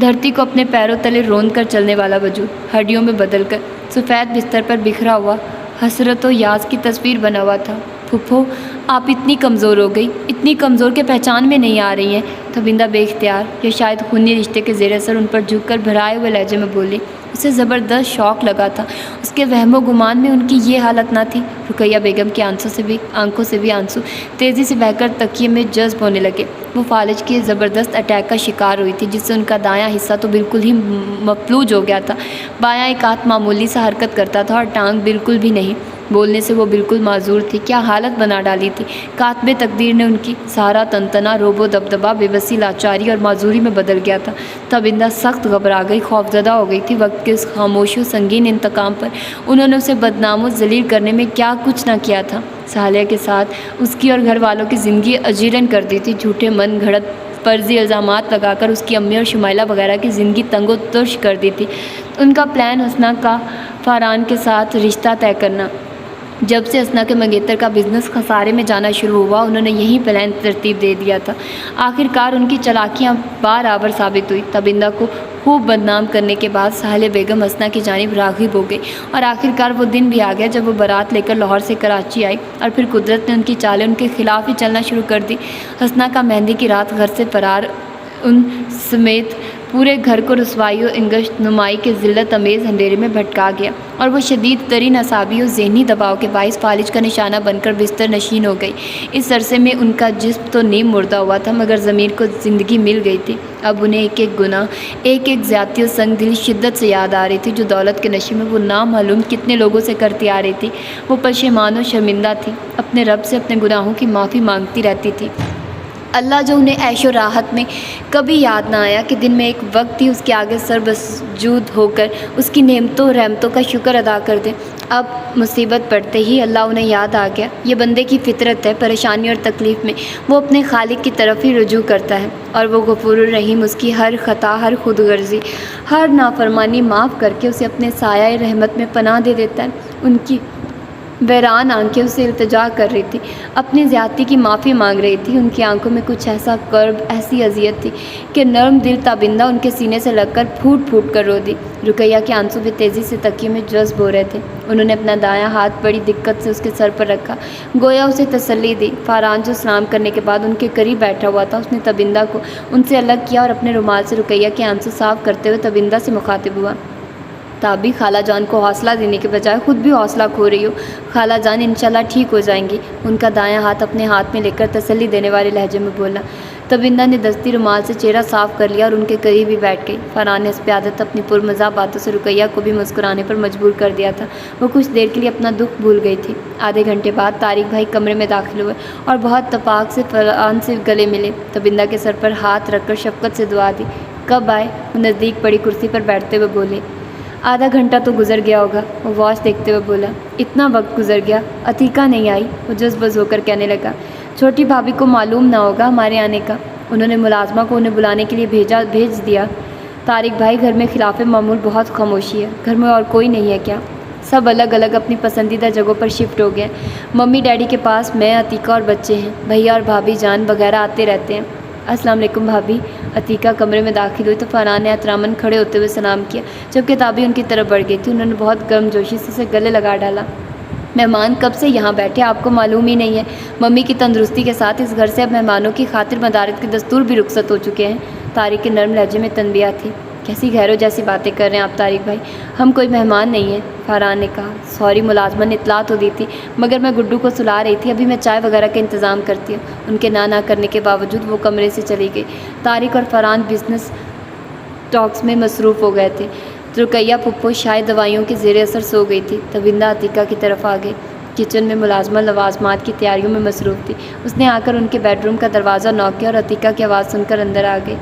دھرتی کو اپنے پیروں تلے روند کر چلنے والا وجود ہڈیوں میں بدل کر سفید بستر پر بکھرا ہوا حسرت و یاس کی تصویر بنا ہوا تھا۔ پھپھو آپ اتنی کمزور ہو گئی، اتنی کمزور کہ پہچان میں نہیں آ رہی ہیں۔ تابندہ بے اختیار یا شاید خونی رشتے کے زیر اثر ان پر جھک کر بھرائے ہوئے لہجے میں بولی۔ اسے زبردست شوق لگا تھا۔ اس کے وہم و گمان میں ان کی یہ حالت نہ تھی۔ رقیہ بیگم کی آنکھوں سے بھی آنسو تیزی سے بہہ کر تکیے میں جذب ہونے لگے۔ وہ فالج کے زبردست اٹیک کا شکار ہوئی تھی، جس سے ان کا دایاں حصہ تو بالکل ہی مفلوج ہو گیا تھا۔ بایاں ایک ہاتھ معمولی سا حرکت کرتا تھا اور ٹانگ بالکل بھی نہیں۔ بولنے سے وہ بالکل معذور تھی۔ کیا حالت بنا ڈالی تھی۔ کاتب تقدیر نے ان کی سارا تنتنا روب و دبدبا، بے بسی، لاچاری اور معذوری میں بدل گیا تھا۔ تابندہ سخت گھبرا گئی، خوفزدہ ہو گئی تھی۔ وقت کے اس خاموش و سنگین انتقام پر انہوں نے اسے بدنام و ذلیل کرنے میں کیا کچھ نہ کیا تھا۔ صالحہ کے ساتھ اس کی اور گھر والوں کی زندگی اجیرن کر دی تھی۔ جھوٹے من گھڑت فرضی الزامات لگا کر اس کی امی اور شمائلہ وغیرہ کی زندگی تنگ و ترش کر دی تھی۔ ان کا پلان حسنہ کا فاران کے ساتھ رشتہ طے کرنا۔ جب سے حسنہ کے منگیتر کا بزنس خسارے میں جانا شروع ہوا، انہوں نے یہی پلان ترتیب دے دیا تھا۔ آخر کار ان کی چالاکیاں برابر ثابت ہوئی۔ تابندہ کو خوب بدنام کرنے کے بعد صالحہ بیگم حسنہ کی جانب راغب ہو گئی، اور آخر کار وہ دن بھی آ گیا جب وہ بارات لے کر لاہور سے کراچی آئی، اور پھر قدرت نے ان کی چالیں ان کے خلاف ہی چلنا شروع کر دی۔ حسنہ کا مہندی کی رات گھر سے فرار ان سمیت پورے گھر کو رسوائی و انگشت نمائی کے ذلت امیز اندھیرے میں بھٹکا گیا، اور وہ شدید ترین اعصابی و ذہنی دباؤ کے باعث فالج کا نشانہ بن کر بستر نشین ہو گئی۔ اس عرصے میں ان کا جسم تو نیم مردہ ہوا تھا، مگر ضمیر کو زندگی مل گئی تھی۔ اب انہیں ایک ایک گناہ، ایک ایک زیادتی و سنگ دلی شدت سے یاد آ رہی تھی، جو دولت کے نشے میں وہ نامعلوم کتنے لوگوں سے کرتی آ رہی تھی۔ وہ پشیمان و شرمندہ تھی، اپنے رب سے اپنے گناہوں کی معافی مانگتی رہتی تھی۔ اللہ جو انہیں عیش و راحت میں کبھی یاد نہ آیا کہ دن میں ایک وقت ہی اس کے آگے سر بسجود ہو کر اس کی نعمتوں و رحمتوں کا شکر ادا کر دیں۔ اب مصیبت پڑتے ہی اللہ انہیں یاد آ گیا۔ یہ بندے کی فطرت ہے، پریشانی اور تکلیف میں وہ اپنے خالق کی طرف ہی رجوع کرتا ہے، اور وہ غفور الرحیم اس کی ہر خطا، ہر خود غرضی، ہر نافرمانی معاف کر کے اسے اپنے سایہ رحمت میں پناہ دے دیتا ہے۔ ان کی ویران آنکھیں اسے التجا کر رہی تھی، اپنی زیادتی کی معافی مانگ رہی تھی۔ ان کی آنکھوں میں کچھ ایسا کرب، ایسی اذیت تھی کہ نرم دل تابندہ ان کے سینے سے لگ کر پھوٹ پھوٹ کر رو دی۔ رقیہ کے آنسو بھی تیزی سے تکیے میں جذب ہو رہے تھے۔ انہوں نے اپنا دایاں ہاتھ بڑی دقت سے اس کے سر پر رکھا، گویا اسے تسلی دی۔ فاران جو سلام کرنے کے بعد ان کے قریب بیٹھا ہوا تھا، اس نے تبندہ کو ان سے الگ کیا اور اپنے رومال سے رقیہ کے آنسو صاف کرتے ہوئے تبندہ سے مخاطب ہوا۔ تابی خالہ جان کو حوصلہ دینے کے بجائے خود بھی حوصلہ کھو رہی ہو، خالہ جان انشاءاللہ ٹھیک ہو جائیں گی، ان کا دایاں ہاتھ اپنے ہاتھ میں لے کر تسلی دینے والے لہجے میں بولا۔ تبندہ نے دستی رومال سے چہرہ صاف کر لیا اور ان کے قریب ہی بیٹھ گئی۔ فرحان نے اس پہ عادت اپنی پرمزاح باتوں سے رقیہ کو بھی مسکرانے پر مجبور کر دیا تھا۔ وہ کچھ دیر کے لیے اپنا دکھ بھول گئی تھی۔ آدھے گھنٹے بعد طارق بھائی کمرے میں داخل ہوئے اور بہت تفاق سے فرحان سے گلے ملے۔ تبندہ کے سر پر ہاتھ رکھ کر شفقت سے دعا دی۔ کب آئے؟ وہ نزدیک پڑی کرسی پر بیٹھتے ہوئے بولے۔ آدھا گھنٹہ تو گزر گیا ہوگا، وہ واچ دیکھتے ہوئے بولا۔ اتنا وقت گزر گیا، عتیقہ نہیں آئی؟ وہ جذب ہو کر کہنے لگا۔ چھوٹی بھابھی کو معلوم نہ ہوگا ہمارے آنے کا، انہوں نے ملازمہ کو انہیں بلانے کے لیے بھیج دیا۔ طارق بھائی گھر میں خلاف معمول بہت خاموشی ہے، گھر میں اور کوئی نہیں ہے کیا؟ سب الگ الگ اپنی پسندیدہ جگہوں پر شفٹ ہو گئے۔ ممی ڈیڈی کے پاس میں، عتیقہ اور بچے ہیں، بھیا اور بھابھی جان وغیرہ آتے رہتے ہیں۔ السلام علیکم بھابھی۔ عتیقہ کمرے میں داخل ہوئی تو فرحان نے احتراماً کھڑے ہوتے ہوئے سلام کیا، جبکہ تابی ان کی طرف بڑھ گئی تھی۔ انہوں نے بہت گرم جوشی سے اسے گلے لگا ڈالا۔ مہمان کب سے یہاں بیٹھے آپ کو معلوم ہی نہیں ہے؟ ممی کی تندرستی کے ساتھ اس گھر سے اب مہمانوں کی خاطر مدارت کے دستور بھی رخصت ہو چکے ہیں۔ طارق کے نرم لہجے میں تنبیہ تھی۔ کیسی غیروں جیسی باتیں کر رہے ہیں آپ طارق بھائی، ہم کوئی مہمان نہیں ہیں، فرحان نے کہا۔ سوری، ملازمہ نے اطلاع تو دی تھی، مگر میں گڈو کو سلا رہی تھی، ابھی میں چائے وغیرہ کا انتظام کرتی ہوں۔ ان کے نہ کرنے کے باوجود وہ کمرے سے چلی گئی۔ طارق اور فرحان بزنس ٹاکس میں مصروف ہو گئے تھے۔ رقیہ پھپھو شاید دوائیوں کے زیر اثر سو گئی تھی۔ تبندہ عتیقہ کی طرف آ گئی، کچن میں ملازمہ لوازمات کی تیاریوں میں مصروف تھی۔ اس نے آ کر ان کے بیڈ روم کا دروازہ نوک کیا اور عتیقہ کی آواز سن کر اندر آ گئی۔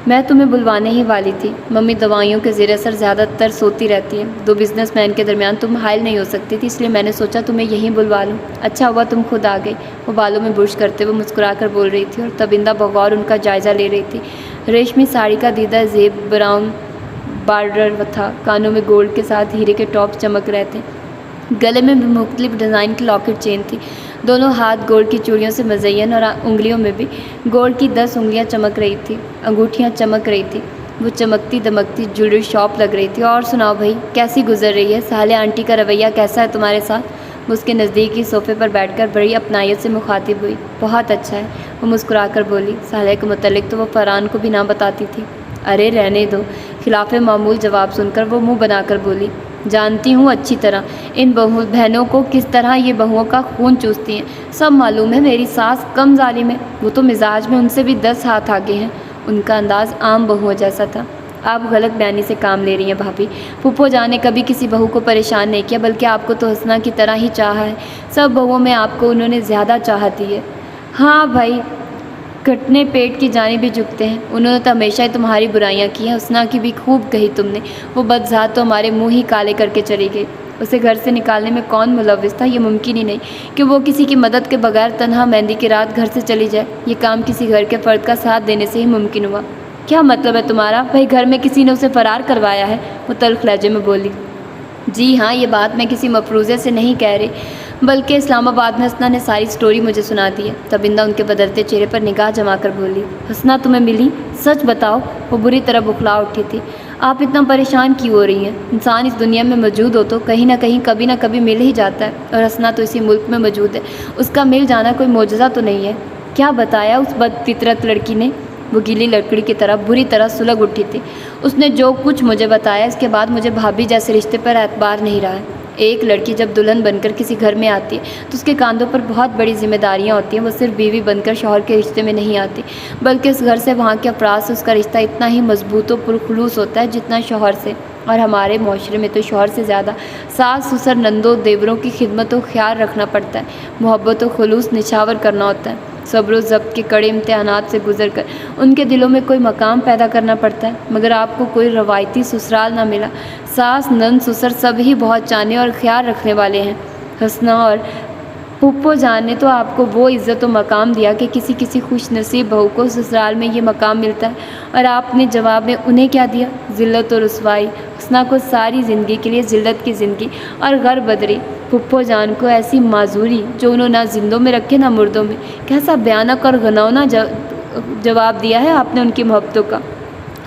میں تمہیں بلوانے ہی والی تھی، ممی دوائیوں کے زیر اثر زیادہ تر سوتی رہتی ہیں، دو بزنس مین کے درمیان تم حائل نہیں ہو سکتی تھی، اس لیے میں نے سوچا تمہیں یہیں بلوا لوں۔ اچھا ہوا تم خود آ گئی۔ وہ بالوں میں برش کرتے ہوئے مسکرا کر بول رہی تھی اور تبندہ بغور ان کا جائزہ لے رہی تھی۔ ریشمی ساڑی کا دیدہ زیب براؤن بارڈر تھا، کانوں میں گولڈ کے ساتھ ہیرے کے ٹاپس چمک رہے تھے، گلے میں بھی مختلف ڈیزائن کی لاکٹ چین تھی، دونوں ہاتھ گولڈ کی چوڑیوں سے مزین اور انگلیوں میں بھی گولڈ کی 10 انگلیاں چمک رہی تھی، انگوٹھیاں چمک رہی تھی۔ وہ چمکتی دمکتی جویلری شاپ لگ رہی تھی۔ اور سناؤ بھائی، کیسی گزر رہی ہے؟ سالے آنٹی کا رویہ کیسا ہے تمہارے ساتھ؟ وہ اس کے نزدیک ہی صوفے پر بیٹھ کر بڑی اپنائیت سے مخاطب ہوئی۔ بہت اچھا ہے، وہ مسکرا کر بولی۔ سالے کے متعلق تو وہ فرحان کو بھی نہ بتاتی تھی۔ ارے رہنے دو، خلاف معمول جواب سن کر وہ منہ بنا کر بولی۔ جانتی ہوں اچھی طرح ان بہنوں کو کس طرح یہ بہوؤں کا خون چوستی ہیں، سب معلوم ہے۔ میری ساس کم ظالم ہے، وہ تو مزاج میں ان سے بھی 10 ہاتھ آگے ہیں۔ ان کا انداز عام بہوؤں جیسا تھا۔ آپ غلط بیانی سے کام لے رہی ہیں بھابھی، پھپھو جان نے کبھی کسی بہو کو پریشان نہیں کیا، بلکہ آپ کو تو حسنہ کی طرح ہی چاہا ہے۔ سب بہوؤں میں آپ کو انہوں نے زیادہ چاہت دی ہے۔ ہاں بھائی، گھٹنے پیٹ کی جانب بھی جھکتے ہیں، انہوں نے تو ہمیشہ ہی تمہاری برائیاں کی ہیں۔ حسنہ کی بھی خوب کہی تم نے، وہ بدذات تو ہمارے منہ ہی کالے کر کے چلی گئی۔ اسے گھر سے نکالنے میں کون ملوث تھا؟ یہ ممکن ہی نہیں کہ وہ کسی کی مدد کے بغیر تنہا مہندی کی رات گھر سے چلی جائے۔ یہ کام کسی گھر کے فرد کا ساتھ دینے سے ہی ممکن ہوا۔ کیا مطلب ہے تمہارا؟ بھائی گھر میں کسی نے اسے فرار کروایا ہے، وہ تلخ لہجے میں بولی۔ جی ہاں، یہ بات میں کسی مفروضے سے نہیں کہہ رہی، بلکہ اسلام آباد میں حسنہ نے ساری سٹوری مجھے سنا دی ہے۔ تبندہ ان کے بدلتے چہرے پر نگاہ جما کر بولی۔ حسنہ تمہیں ملی؟ سچ بتاؤ۔ وہ بری طرح بخلا اٹھی تھی۔ آپ اتنا پریشان کیوں ہو رہی ہیں؟ انسان اس دنیا میں موجود ہو تو کہیں نہ کہیں کبھی نہ کبھی مل ہی جاتا ہے، اور حسنہ تو اسی ملک میں موجود ہے، اس کا مل جانا کوئی معجزہ تو نہیں ہے۔ کیا بتایا اس بد فطرت لڑکی نے؟ وہ گیلی لکڑی کی طرح بری طرح سلگ اٹھی تھی۔ اس نے جو کچھ مجھے بتایا اس کے بعد مجھے بھابھی جیسے رشتے پر اعتبار نہیں رہا ہے۔ ایک لڑکی جب دلہن بن کر کسی گھر میں آتی ہے تو اس کے کاندھوں پر بہت بڑی ذمہ داریاں ہوتی ہیں۔ وہ صرف بیوی بن کر شوہر کے رشتے میں نہیں آتی بلکہ اس گھر سے وہاں کے افراد سے اس کا رشتہ اتنا ہی مضبوط و پرخلوص ہوتا ہے جتنا شوہر سے۔ اور ہمارے معاشرے میں تو شوہر سے زیادہ ساس سسر نندوں دیوروں کی خدمت و خیال رکھنا پڑتا ہے، محبت و خلوص نچھاور کرنا ہوتا ہے، صبر و ضبط کے کڑے امتحانات سے گزر کر ان کے دلوں میں کوئی مقام پیدا کرنا پڑتا ہے۔ مگر آپ کو کوئی روایتی سسرال نہ ملا۔ ساس نند سسر سب ہی بہت چاہنے اور خیال رکھنے والے ہیں۔ حسنہ اور پھپھو جان نے تو آپ کو وہ عزت و مقام دیا کہ کسی خوش نصیب بہو کو سسرال میں یہ مقام ملتا ہے، اور آپ نے جواب میں انہیں کیا دیا؟ ذلت و رسوائی۔ حسنہ کو ساری زندگی کے لیے ذلت کی زندگی اور غر بدری، پھپھو جان کو ایسی معذوری جو انہوں نہ زندوں میں رکھے نہ مردوں میں۔ کیسا بھیانک اور گھناؤنا جواب دیا ہے آپ نے ان کی محبتوں کا۔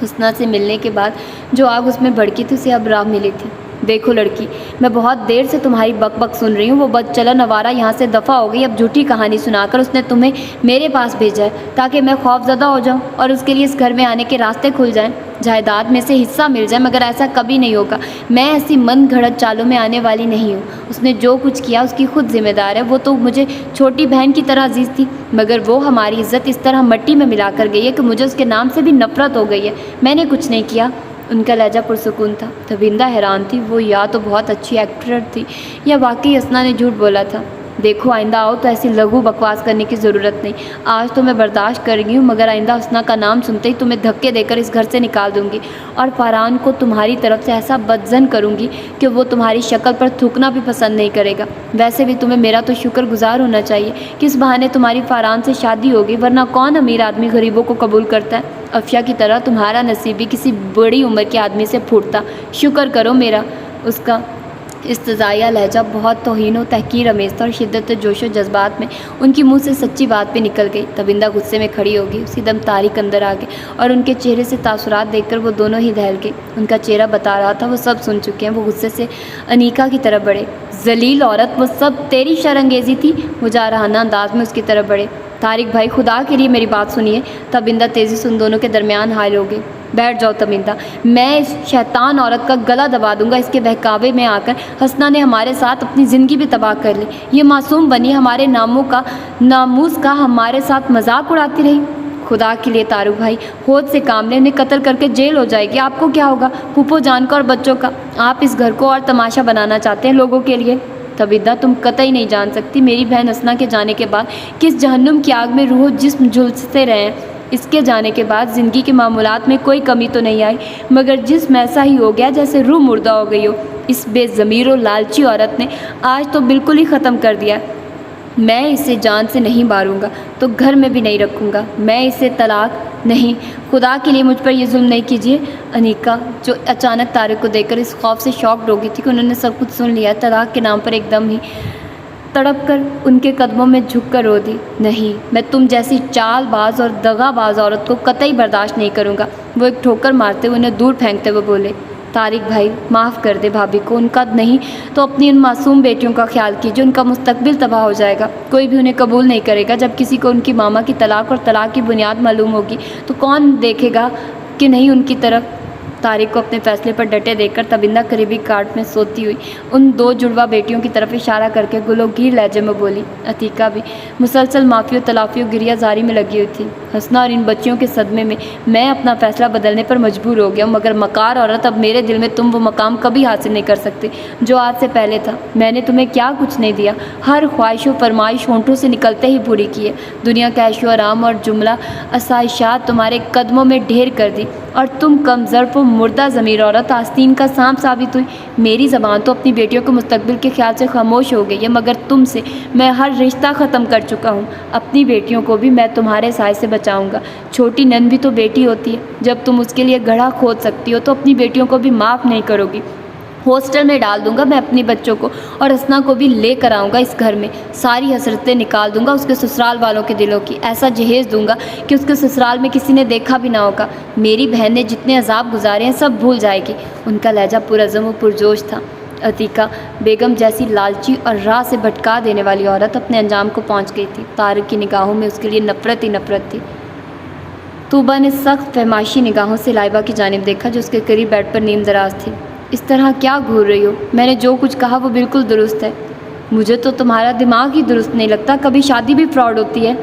حسنہ سے ملنے کے بعد جو آگ اس میں بھڑکی تھی اسے اب راہ ملی تھی۔ دیکھو لڑکی، میں بہت دیر سے تمہاری بک بک سن رہی ہوں۔ وہ بد چلن آوارہ یہاں سے دفع ہو گئی۔ اب جھوٹی کہانی سنا کر اس نے تمہیں میرے پاس بھیجا ہے تاکہ میں خوف زدہ ہو جاؤں اور اس کے لیے اس گھر میں آنے کے راستے کھل جائیں، جائیداد میں سے حصہ مل جائے۔ مگر ایسا کبھی نہیں ہوگا۔ میں ایسی من گھڑت چالوں میں آنے والی نہیں ہوں۔ اس نے جو کچھ کیا اس کی خود ذمہ دار ہے۔ وہ تو مجھے چھوٹی بہن کی طرح عزیز تھی، مگر وہ ہماری عزت اس طرح مٹی میں ملا کر گئی ہے کہ مجھے اس کے نام سے بھی نفرت ہو گئی ہے۔ میں نے کچھ نہیں کیا۔ ان کا لہجہ پرسکون تھا۔ تبندہ حیران تھی، وہ یا تو بہت اچھی ایکٹر تھی یا واقعی حسنہ نے جھوٹ بولا تھا۔ دیکھو آئندہ آؤ تو ایسی لغو بکواس کرنے کی ضرورت نہیں۔ آج تو میں برداشت کر گئی ہوں، مگر آئندہ حسنہ کا نام سنتے ہی تمہیں دھکے دے کر اس گھر سے نکال دوں گی، اور فاران کو تمہاری طرف سے ایسا بدظن کروں گی کہ وہ تمہاری شکل پر تھوکنا بھی پسند نہیں کرے گا۔ ویسے بھی تمہیں میرا تو شکر گزار ہونا چاہیے کہ اس بہانے تمہاری فاران سے شادی ہوگی، ورنہ کون امیر آدمی غریبوں کو قبول کرتا ہے؟ افشا کی طرح تمہارا نصیب بھی کسی بڑی عمر کے آدمی سے پھوٹتا۔ شکر کرو میرا۔ اس کا استزائیہ لہجہ بہت توہین و تحقیر امیز تھا، اور شدت جوش و جذبات میں ان کی منہ سے سچی بات بھی نکل گئی۔ تبندہ غصے میں کھڑی ہو گئی، اسی دم طارق اندر آ گئے اور ان کے چہرے سے تاثرات دیکھ کر وہ دونوں ہی دہل گئے۔ ان کا چہرہ بتا رہا تھا وہ سب سن چکے ہیں۔ وہ غصے سے انیکا کی طرف بڑھے۔ ذلیل عورت، وہ سب تیری شرانگیزی تھی؟ وہ جارحانہ انداز میں اس کی طرف بڑھے۔ طارق بھائی خدا کے لیے میری بات سنیے۔ تبندہ تیزی سے ان دونوں کے درمیان حائل ہو گئی۔ بیٹھ جاؤ تبندہ، میں اس شیطان عورت کا گلا دبا دوں گا۔ اس کے بہکاوے میں آ کر حسنہ نے ہمارے ساتھ اپنی زندگی بھی تباہ کر لی۔ یہ معصوم بنی ہمارے ناموس کا ہمارے ساتھ مذاق اڑاتی رہی۔ خدا کے لیے طارق بھائی، ہوش سے کام لیں، انہیں قتل کر کے جیل ہو جائے گی۔ آپ کو کیا ہوگا؟ پھوپھو جان کا اور بچوں کا۔ آپ اس گھر کو اور تماشا بنانا چاہتے ہیں لوگوں کے لیے۔ تبندہ تم قطعی نہیں جان سکتی میری بہن حسنہ کے جانے کے بعد کس جہنم کی آگ میں روح و جسم جھلستے رہے ہیں۔ اس کے جانے کے بعد زندگی کے معمولات میں کوئی کمی تو نہیں آئی، مگر جسم ایسا ہی ہو گیا جیسے روح مردہ ہو گئی ہو۔ اس بے ضمیر و لالچی عورت نے آج تو بالکل ہی ختم کر دیا ہے۔ میں اسے جان سے نہیں ماروں گا تو گھر میں بھی نہیں رکھوں گا۔ میں اسے طلاق نہیں، خدا کے لیے مجھ پر یہ ظلم نہیں کیجیے۔ انیکا جو اچانک طارق کو دیکھ کر اس خوف سے شاکڈ ہو گئی تھی کہ انہوں نے سب کچھ سن لیا، طلاق کے نام پر ایک دم ہی تڑپ کر ان کے قدموں میں جھک کر رو دی۔ نہیں، میں تم جیسی چال باز اور دغا باز عورت کو قطعی برداشت نہیں کروں گا۔ وہ ایک ٹھوکر مارتے ہوئے انہیں دور پھینکتے ہوئے بولے۔ طارق بھائی معاف کر دے بھابھی کو، ان کا نہیں تو اپنی ان معصوم بیٹیوں کا خیال کیجیے، ان کا مستقبل تباہ ہو جائے گا۔ کوئی بھی انہیں قبول نہیں کرے گا۔ جب کسی کو ان کی ماما کی طلاق اور طلاق کی بنیاد معلوم ہوگی تو کون دیکھے گا کہ نہیں ان کی طرف۔ طارق کو اپنے فیصلے پر ڈٹے دیکھ کر تبندہ قریبی کاٹ میں سوتی ہوئی ان دو جڑواں بیٹیوں کی طرف اشارہ کر کے گلوگیر لہجے میں بولی۔ عتیقہ بھی مسلسل معافی و تلافی و گریہ زاری میں لگی ہوئی تھی۔ حسنہ اور ان بچیوں کے صدمے میں اپنا فیصلہ بدلنے پر مجبور ہو گیا ہوں، مگر مکار عورت، اب میرے دل میں تم وہ مقام کبھی حاصل نہیں کر سکتے جو آج سے پہلے تھا۔ میں نے تمہیں کیا کچھ نہیں دیا، ہر خواہش و فرمائش ہونٹوں سے نکلتے ہی پوری کی ہے۔ دنیا کا عیش و آرام اور جملہ آسائشات تمہارے قدموں میں ڈھیر کر دی، اور تم کم ظرف و مردہ ضمیر عورت آستین کا سانپ ثابت ہوئی۔ میری زبان تو اپنی بیٹیوں کے مستقبل کے خیال سے خاموش ہو گئی ہے، مگر تم سے میں ہر رشتہ ختم کر چکا ہوں۔ اپنی بیٹیوں کو بھی میں تمہارے سائے سے بچاؤں گا۔ چھوٹی نند بھی تو بیٹی ہوتی ہے، جب تم اس کے لیے گڑھا کھود سکتی ہو تو اپنی بیٹیوں کو بھی معاف نہیں کرو گی۔ ہاسٹل میں ڈال دوں گا میں اپنی بچوں کو، اور حسنہ کو بھی لے کر آؤں گا اس گھر میں۔ ساری حسرتیں نکال دوں گا اس کے سسرال والوں کے دلوں کی، ایسا جہیز دوں گا کہ اس کے سسرال میں کسی نے دیکھا بھی نہ ہوگا۔ میری بہن نے جتنے عذاب گزارے ہیں سب بھول جائے گی۔ ان کا لہجہ پرعزم و پرجوش تھا۔ عتیقہ بیگم جیسی لالچی اور راہ سے بھٹکا دینے والی عورت اپنے انجام کو پہنچ گئی تھی۔ طارق کی نگاہوں میں اس کے لیے نفرت ہی نفرت تھی۔ طوبہ نے سخت فہمائشی نگاہوں سے لائبہ کی جانب دیکھا جو اس کے قریب بیڈ پر نیم دراز تھی۔ اس طرح کیا گھور رہی ہو؟ میں نے جو کچھ کہا وہ بالکل درست ہے۔ مجھے تو تمہارا دماغ ہی درست نہیں لگتا، کبھی شادی بھی فراڈ ہوتی ہے۔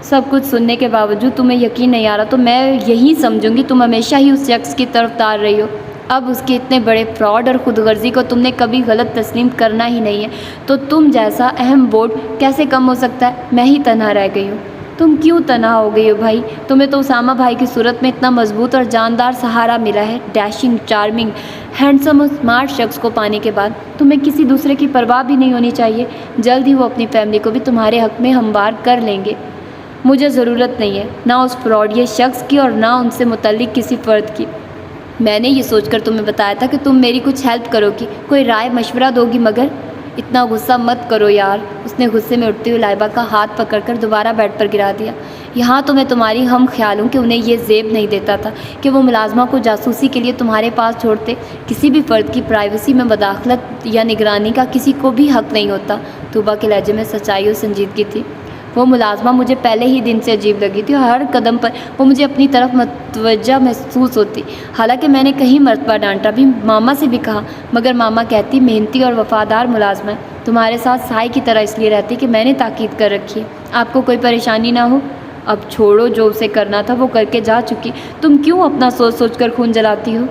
سب کچھ سننے کے باوجود تمہیں یقین نہیں آ رہا تو میں یہی سمجھوں گی تم ہمیشہ ہی اس شخص کی طرف تار رہی ہو۔ اب اس کے اتنے بڑے فراڈ اور خود غرضی کو تم نے کبھی غلط تسلیم کرنا ہی نہیں ہے، تو تم جیسا اہم بورڈ کیسے کم ہو سکتا ہے؟ میں ہی تنہا رہ گئی ہوں۔ تم کیوں تنہا ہو گئی ہو بھائی؟ تمہیں تو اسامہ بھائی کی صورت میں اتنا مضبوط اور جاندار سہارا ملا ہے، ڈیشنگ، چارمنگ، ہینڈسم اور اسمارٹ شخص کو پانے کے بعد تمہیں کسی دوسرے کی پرواہ بھی نہیں ہونی چاہیے۔ جلد ہی وہ اپنی فیملی کو بھی تمہارے حق میں ہموار کر لیں گے۔ مجھے ضرورت نہیں ہے نہ اس فراڈیے شخص کی اور نہ ان سے متعلق کسی فرد کی۔ میں نے یہ سوچ کر تمہیں بتایا تھا کہ تم میری کچھ ہیلپ کرو گی، کوئی رائے مشورہ دو گی، مگر اتنا غصہ مت کرو یار۔ اس نے غصے میں اٹھتی ہوئی لائبہ کا ہاتھ پکڑ کر دوبارہ بیڈ پر گرا دیا۔ یہاں تو میں تمہاری ہم خیال ہوں کہ انہیں یہ زیب نہیں دیتا تھا کہ وہ ملازمہ کو جاسوسی کے لیے تمہارے پاس چھوڑتے۔ کسی بھی فرد کی پرائیویسی میں مداخلت یا نگرانی کا کسی کو بھی حق نہیں ہوتا۔ طوبہ کے لہجے میں سچائی اور سنجیدگی تھی۔ وہ ملازمہ مجھے پہلے ہی دن سے عجیب لگی تھی اور ہر قدم پر وہ مجھے اپنی طرف متوجہ محسوس ہوتی۔ حالانکہ میں نے کئی مرتبہ ڈانٹا بھی، ماما سے بھی کہا، مگر ماما کہتی محنتی اور وفادار ملازمہ ہے، تمہارے ساتھ سائے کی طرح اس لیے رہتی کہ میں نے تاکید کر رکھی ہے، آپ کو کوئی پریشانی نہ ہو۔ اب چھوڑو، جو اسے کرنا تھا وہ کر کے جا چکی، تم کیوں اپنا سوچ سوچ کر خون جلاتی ہو؟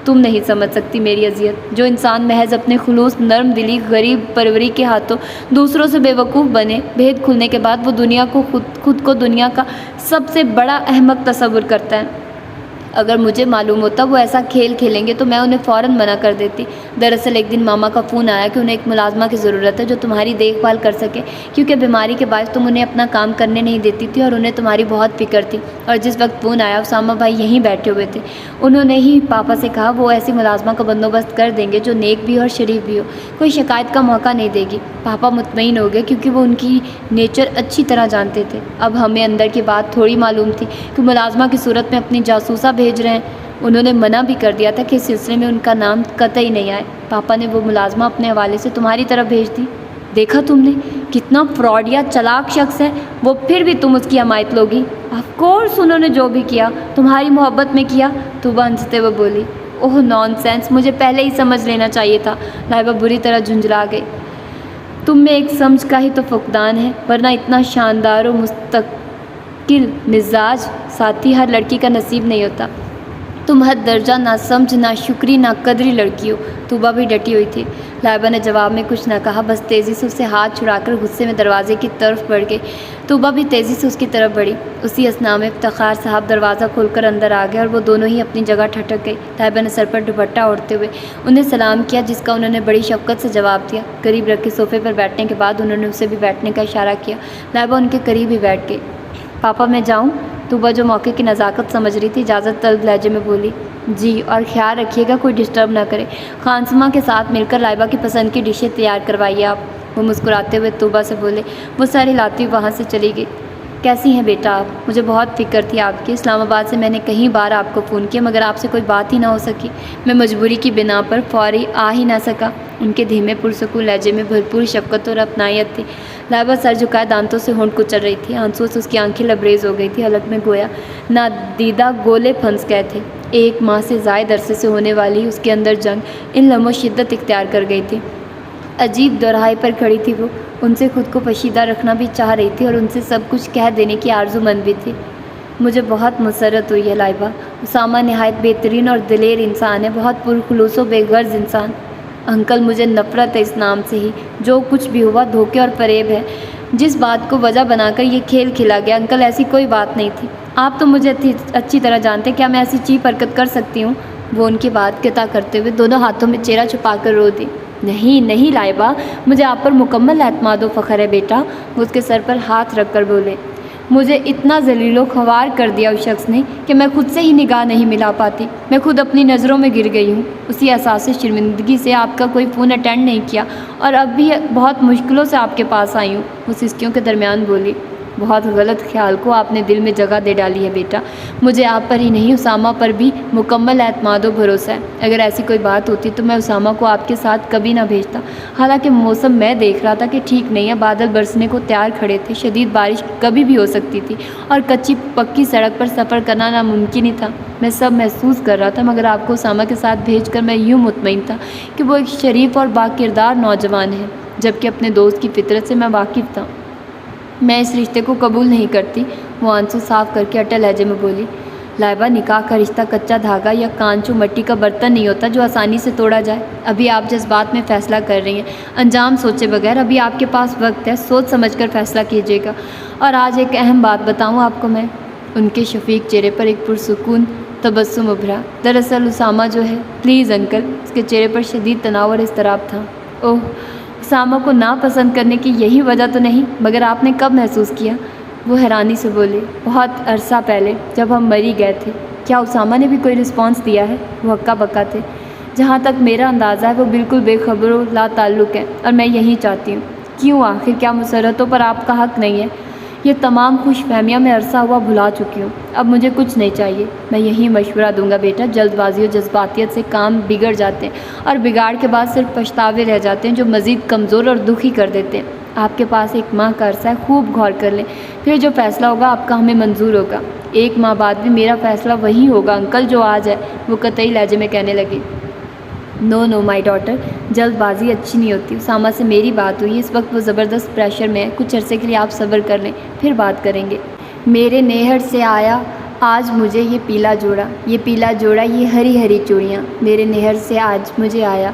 تم نہیں سمجھ سکتی میری اذیت۔ جو انسان محض اپنے خلوص، نرم دلی، غریب پروری کے ہاتھوں دوسروں سے بے وقوف بنے، بھید کھلنے کے بعد وہ دنیا کو خود کو دنیا کا سب سے بڑا احمق تصور کرتا ہے۔ اگر مجھے معلوم ہوتا وہ ایسا کھیل کھیلیں گے تو میں انہیں فوراً منع کر دیتی۔ دراصل ایک دن ماما کا فون آیا کہ انہیں ایک ملازمہ کی ضرورت ہے جو تمہاری دیکھ بھال کر سکے، کیونکہ بیماری کے باعث تم انہیں اپنا کام کرنے نہیں دیتی تھی اور انہیں تمہاری بہت فکر تھی۔ اور جس وقت فون آیا اسامہ بھائی یہیں بیٹھے ہوئے تھے۔ انہوں نے ہی پاپا سے کہا وہ ایسی ملازمہ کا بندوبست کر دیں گے جو نیک بھی ہو اور شریف بھی ہو، کوئی شکایت کا موقع نہیں دے گی۔ پاپا مطمئن ہو گئے کیونکہ وہ ان کی نیچر اچھی طرح جانتے تھے۔ اب ہمیں اندر کی بات تھوڑی معلوم تھی کہ ملازمہ کی صورت میں اپنی جاسوسہ بھیج رہے ہیں۔ انہوں نے منع بھی کر دیا تھا کہ اس سلسلے میں ان کا نام قطعی نہیں آئے۔ پاپا نے وہ ملازمہ اپنے حوالے سے تمہاری طرف بھیج دی۔ دیکھا تم نے کتنا فراڈ یا چلاک شخص ہے وہ، پھر بھی تم اس کی حمایت لوگی۔ آف کورس انہوں نے جو بھی کیا تمہاری محبت میں کیا، طوبہ ہنستے ہوئے بولی۔ اوہ نان سینس، مجھے پہلے ہی سمجھ لینا چاہیے تھا۔ لائبہ بری طرح جھنجھلا گئی۔ تم میں ایک سمجھ کا ہی تو فقدان ہے، ورنہ اتنا شاندار و مستقل مزاج ساتھی ہر لڑکی کا نصیب نہیں ہوتا۔ تم حد درجہ نہ سمجھ، نہ شکری، نہ قدری لڑکی ہو۔ طوبہ بھی ڈٹی ہوئی تھی۔ لائبہ نے جواب میں کچھ نہ کہا، بس تیزی سے اسے ہاتھ چھڑا کر غصے میں دروازے کی طرف بڑھ گئی۔ طوبہ بھی تیزی سے اس کی طرف بڑھی۔ اسی اثنا میں افتخار صاحب دروازہ کھول کر اندر آ گئے اور وہ دونوں ہی اپنی جگہ ٹھٹک گئی۔ لائبہ نے سر پر دوپٹہ اوڑھتے ہوئے انہیں سلام کیا، جس کا انہوں نے بڑی شفقت سے جواب دیا۔ قریب رکھے صوفے پر بیٹھنے کے بعد انہوں نے اسے بھی بیٹھنے کا اشارہ کیا۔ لائبہ ان کے قریب ہی بیٹھ گئی۔ پاپا میں جاؤں؟ طوبہ جو موقع کی نزاکت سمجھ رہی تھی اجازت طلب لہجے میں بولی۔ جی، اور خیال رکھیے گا کوئی ڈسٹرب نہ کرے۔ خانسمہ کے ساتھ مل کر لائبہ کی پسند کی ڈشیں تیار کروائیے آپ۔ وہ مسکراتے ہوئے طوبہ سے بولے۔ وہ سر ہلاتی ہوئی وہاں سے چلی گئی۔ کیسی ہیں بیٹا آپ؟ مجھے بہت فکر تھی آپ کی۔ اسلام آباد سے میں نے کئی بار آپ کو فون کیا مگر آپ سے کوئی بات ہی نہ ہو سکی۔ میں مجبوری کی بنا پر فوری آ ہی نہ سکا۔ ان کے دھیمے پرسکون لہجے میں بھرپور شفقت اور اپنائیت تھی۔ لائبہ سر جھکائے دانتوں سے ہونٹ کچل رہی تھی۔ آنسوؤں سے اس کی آنکھیں لبریز ہو گئی تھی۔ حلق میں گویا نادیدہ گولے پھنس گئے تھے۔ ایک ماہ سے زائد عرصے سے ہونے والی اس کے اندر جنگ ان لمحوں شدت اختیار کر گئی تھی۔ عجیب دوراہے پر کھڑی تھی وہ، ان سے خود کو پشیدہ رکھنا بھی چاہ رہی تھی اور ان سے سب کچھ کہہ دینے کی آرزو مند بھی تھی۔ مجھے بہت مسرت ہوئی ہے لائبہ۔ اسامہ نہایت بہترین اور دلیر انسان ہے، بہت پرخلوص و بے غرض انسان۔ انکل مجھے نفرت ہے اس نام سے ہی۔ جو کچھ بھی ہوا دھوکے اور فریب ہے۔ جس بات کو وجہ بنا کر یہ کھیل کھیلا گیا انکل ایسی کوئی بات نہیں تھی۔ آپ تو مجھے اچھی طرح جانتے، کیا میں ایسی چیپ حرکت کر سکتی ہوں؟ وہ ان کی بات قطع کرتے ہوئے دونوں ہاتھوں میں چہرہ چھپا کر رو دی۔ نہیں لائبہ، مجھے آپ پر مکمل اعتماد و فخر ہے بیٹا۔ وہ اس کے سر پر ہاتھ رکھ کر بولے۔ مجھے اتنا ذلیل و خوار کر دیا اس شخص نے کہ میں خود سے ہی نگاہ نہیں ملا پاتی۔ میں خود اپنی نظروں میں گر گئی ہوں۔ اسی احساس شرمندگی سے آپ کا کوئی فون اٹینڈ نہیں کیا اور اب بھی بہت مشکلوں سے آپ کے پاس آئی ہوں۔ وہ سسکیوں کے درمیان بولی۔ بہت غلط خیال کو آپ نے دل میں جگہ دے ڈالی ہے بیٹا۔ مجھے آپ پر ہی نہیں اسامہ پر بھی مکمل اعتماد و بھروسہ ہے۔ اگر ایسی کوئی بات ہوتی تو میں اسامہ کو آپ کے ساتھ کبھی نہ بھیجتا۔ حالانکہ موسم میں دیکھ رہا تھا کہ ٹھیک نہیں ہے، بادل برسنے کو تیار کھڑے تھے، شدید بارش کبھی بھی ہو سکتی تھی اور کچی پکی سڑک پر سفر کرنا ناممکن ہی تھا۔ میں سب محسوس کر رہا تھا، مگر آپ کو اسامہ کے ساتھ بھیج کر میں یوں مطمئن تھا کہ وہ ایک شریف اور باکردار نوجوان ہے، جبکہ اپنے دوست کی فطرت سے میں واقف تھا۔ میں اس رشتے کو قبول نہیں کرتی، وہ آنسو صاف کر کے اٹل لہجے میں بولی۔ لائبہ، نکاح کا رشتہ کچا دھاگا یا کانچو مٹی کا برتن نہیں ہوتا جو آسانی سے توڑا جائے۔ ابھی آپ جذبات میں فیصلہ کر رہی ہیں، انجام سوچے بغیر۔ ابھی آپ کے پاس وقت ہے، سوچ سمجھ کر فیصلہ کیجیے گا۔ اور آج ایک اہم بات بتاؤں آپ کو میں۔ ان کے شفیق چہرے پر ایک پرسکون تبسم ابھرا۔ دراصل اسامہ جو ہے، پلیز انکل۔ اس کے چہرے پر شدید تناؤ اور اضطراب تھا۔ اوہ، اسامہ کو ناپسند کرنے کی یہی وجہ تو نہیں؟ مگر آپ نے کب محسوس کیا؟ وہ حیرانی سے بولے۔ بہت عرصہ پہلے، جب ہم مری گئے تھے۔ کیا اسامہ نے بھی کوئی رسپانس دیا ہے؟ وہ ہکا بکا تھے۔ جہاں تک میرا اندازہ ہے وہ بالکل بے خبر و لا تعلق ہے، اور میں یہی چاہتی ہوں۔ کیوں؟ آخر کیا مسرتوں پر آپ کا حق نہیں ہے؟ یہ تمام خوش فہمیاں میں عرصہ ہوا بھلا چکی ہوں۔ اب مجھے کچھ نہیں چاہیے۔ میں یہی مشورہ دوں گا بیٹا، جلد بازی و جذباتیت سے کام بگڑ جاتے ہیں، اور بگاڑ کے بعد صرف پچھتاوے رہ جاتے ہیں جو مزید کمزور اور دکھی کر دیتے ہیں۔ آپ کے پاس 1 ماہ کا عرصہ ہے، خوب غور کر لیں، پھر جو فیصلہ ہوگا آپ کا ہمیں منظور ہوگا۔ 1 ماہ بعد بھی میرا فیصلہ وہی ہوگا انکل جو آج ہے، وہ قطعی لہجے میں کہنے لگی۔ نو مائی ڈاٹر، جلد بازی اچھی نہیں ہوتی۔ اسامہ سے میری بات ہوئی، اس وقت وہ زبردست پریشر میں ہے، کچھ عرصے کے لیے آپ صبر کر لیں، پھر بات کریں گے۔ میرے نہر سے آیا آج مجھے یہ پیلا جوڑا، یہ ہری ہری چوڑیاں، میرے نہر سے آج مجھے آیا۔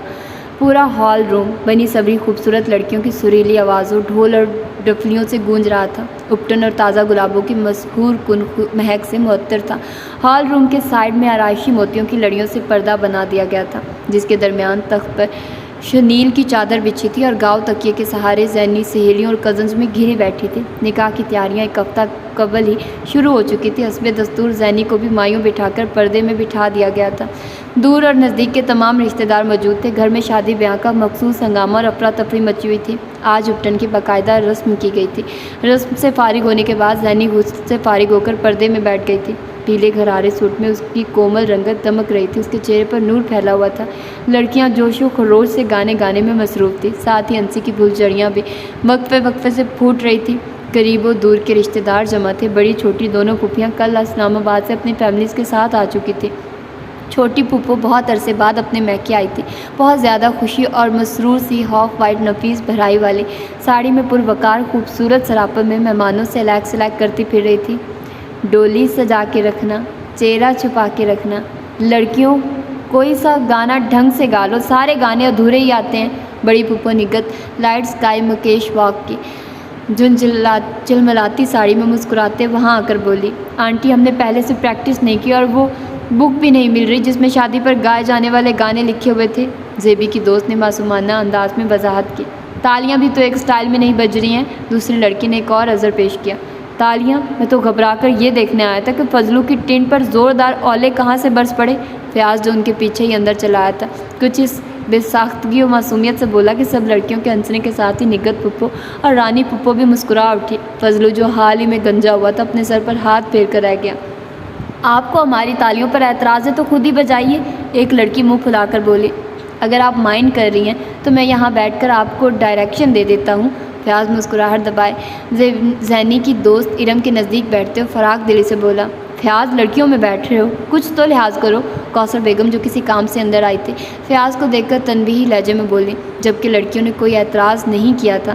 پورا ہال روم بنی سبری خوبصورت لڑکیوں کی سریلی آوازوں، ڈھول اور ڈفلیوں سے گونج رہا تھا۔ اپٹن اور تازہ گلابوں کی مسحور کن مہک سے معطر تھا۔ ہال روم کے سائڈ میں آرائشی موتیوں کی لڑیوں سے پردہ بنا دیا گیا تھا، جس کے درمیان تخت پر شنیل کی چادر بچھی تھی اور گاؤ تکیے کے سہارے زینی سہیلیوں اور کزنز میں گھری بیٹھی تھی۔ نکاح کی تیاریاں 1 ہفتہ قبل ہی شروع ہو چکی تھی۔ حسب دستور زینی کو بھی مایوں بٹھا کر پردے میں بٹھا دیا گیا تھا۔ دور اور نزدیک کے تمام رشتہ دار موجود تھے۔ گھر میں شادی بیاہ کا مخصوص ہنگامہ اور افراتفری مچی ہوئی تھی۔ آج اپٹن کی باقاعدہ رسم کی گئی تھی۔ رسم سے فارغ ہونے کے بعد زینی غسل سے فارغ ہو کر پردے میں بیٹھ گئی تھی۔ پیلے گھرارے سوٹ میں اس کی کومل رنگت دمک رہی تھی، اس کے چہرے پر نور پھیلا ہوا تھا۔ لڑکیاں جوش و خروش سے گانے میں مصروف تھی، ساتھ ہی ہنسی کی پھلجھڑیاں بھی وقفے سے پھوٹ رہی تھی۔ قریب و دور کے رشتہ دار جمع تھے۔ بڑی چھوٹی دونوں پھوپھیاں کل اسلام آباد سے اپنی فیملیز کے ساتھ آ چکی تھی۔ چھوٹی پھوپھو بہت عرصے بعد اپنے میکے آئی تھی، بہت زیادہ خوشی اور مسرور سی، ہاف وائٹ نفیس بھرائی والی ساڑی میں پروقار خوبصورت سراپر میں مہمانوں سے لیک کرتی پھر رہی تھی۔ ڈولی سجا کے رکھنا، چہرہ چھپا کے رکھنا، لڑکیوں کوئی سا گانا ڈھنگ سے گا لو، سارے گانے ادھورے ہی آتے ہیں۔ بڑی پھوپھو نگت لائٹ اسکائی مکیش واک کی چلملاتی ساڑی میں مسکراتے وہاں آ کر بولی، آنٹی ہم نے پہلے سے پریکٹس نہیں کی اور وہ بک بھی نہیں مل رہی جس میں شادی پر گائے جانے والے گانے لکھے ہوئے تھے۔ زیبی کی دوست نے معصومانہ انداز میں وضاحت کی۔ تالیاں بھی تو ایک سٹائل میں نہیں بج رہی ہیں، دوسری لڑکی نے ایک اور عذر پیش کیا۔ تالیاں؟ میں تو گھبرا کر یہ دیکھنے آیا تھا کہ فضلو کی ٹین پر زوردار اولے کہاں سے برس پڑے۔ فیاض جو ان کے پیچھے ہی اندر چلا آیا تھا، کچھ اس بے ساختگی و معصومیت سے بولا کہ سب لڑکیوں کے ہنسنے کے ساتھ ہی نگت پھپھو اور رانی پھپھو بھی مسکرا اٹھی۔ فضلو جو حال ہی میں گنجا ہوا تھا اپنے سر پر ہاتھ پھیر کر رہ گیا۔ آپ کو ہماری تالیوں پر اعتراض ہے تو خود ہی بجائیے، ایک لڑکی منہ پھلا کر بولی۔ اگر آپ مائنڈ کر رہی ہیں تو میں یہاں بیٹھ کر آپ کو ڈائریکشن دے دیتا ہوں۔ فیاض مسکراہٹ دبائے زینی کی دوست ارم کے نزدیک بیٹھتے ہوئے فراغ دلی سے بولا، فیاض لڑکیوں میں بیٹھ رہے ہو، کچھ تو لحاظ کرو۔ کوثر بیگم جو کسی کام سے اندر آئی تھی فیاض کو دیکھ کر تنبیہی لہجے میں بولی، جبکہ لڑکیوں نے کوئی اعتراض نہیں کیا تھا۔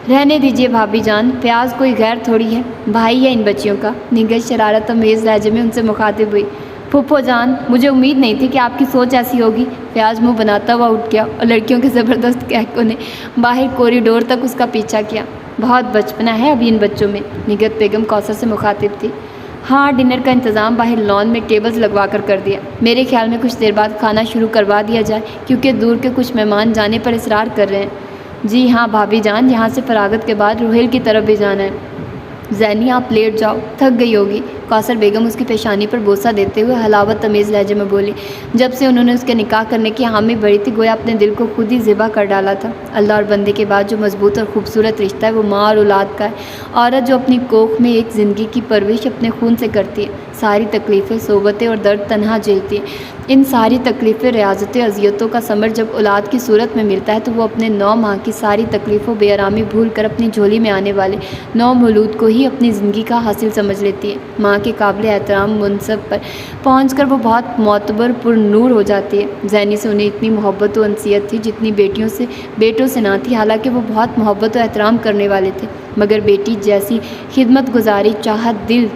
رہنے دیجیے بھابھی جان، فیاض کوئی غیر تھوڑی ہے، بھائی ہے ان بچیوں کا۔ نگہت شرارت امیز لہجے میں ان سے مخاطب ہوئی۔ پھپھو جان، مجھے امید نہیں تھی کہ آپ کی سوچ ایسی ہوگی۔ فیاض منہ بناتا ہوا اٹھ گیا اور لڑکیوں کے زبردست کہکوں نے باہر کوریڈور تک اس کا پیچھا کیا۔ بہت بچپنا ہے ابھی ان بچوں میں، نگہت بیگم کوثر سے مخاطب تھی۔ ہاں، ڈنر کا انتظام باہر لان میں ٹیبلز لگوا کر دیا۔ میرے خیال میں کچھ دیر بعد کھانا شروع کروا دیا جائے، کیونکہ دور کے کچھ مہمان جانے پر اصرار کر رہے ہیں۔ جی ہاں بھابھی جان، یہاں سے فراغت کے بعد روہیل کی طرف بھی جانا ہے۔ زینی آپ لیٹ جاؤ، تھک گئی ہوگی۔ کوثر بیگم اس کی پیشانی پر بوسہ دیتے ہوئے حلاوت تمیز لہجے میں بولی۔ جب سے انہوں نے اس کے نکاح کرنے کی حامی بڑھی تھی گویا اپنے دل کو خود ہی ذبح کر ڈالا تھا۔ اللہ اور بندے کے بعد جو مضبوط اور خوبصورت رشتہ ہے وہ ماں اور اولاد کا ہے۔ عورت جو اپنی کوکھ میں ایک زندگی کی پرورش اپنے خون سے کرتی ہے، ساری تکلیفیں، صحبتیں اور درد تنہا جھیلتی ہے۔ ان ساری تکلیفیں، ریاضتیں، اذیتوں کا ثمر جب اولاد کی صورت میں ملتا ہے تو وہ اپنے 9 ماہ کی ساری تکلیفوں بے آرامی بھول کر اپنی جھولی میں آنے والے 9 مولود کو ہی اپنی زندگی کا حاصل سمجھ لیتی ہے۔ ماں کے قابل احترام منصب پر پہنچ کر وہ بہت معتبر پر نور ہو جاتی ہے۔ زینی سے انہیں اتنی محبت و انسیت تھی جتنی بیٹوں سے نہ تھی، حالانکہ وہ بہت محبت و احترام کرنے والے تھے، مگر بیٹی جیسی خدمت گزاری، چاہت، دل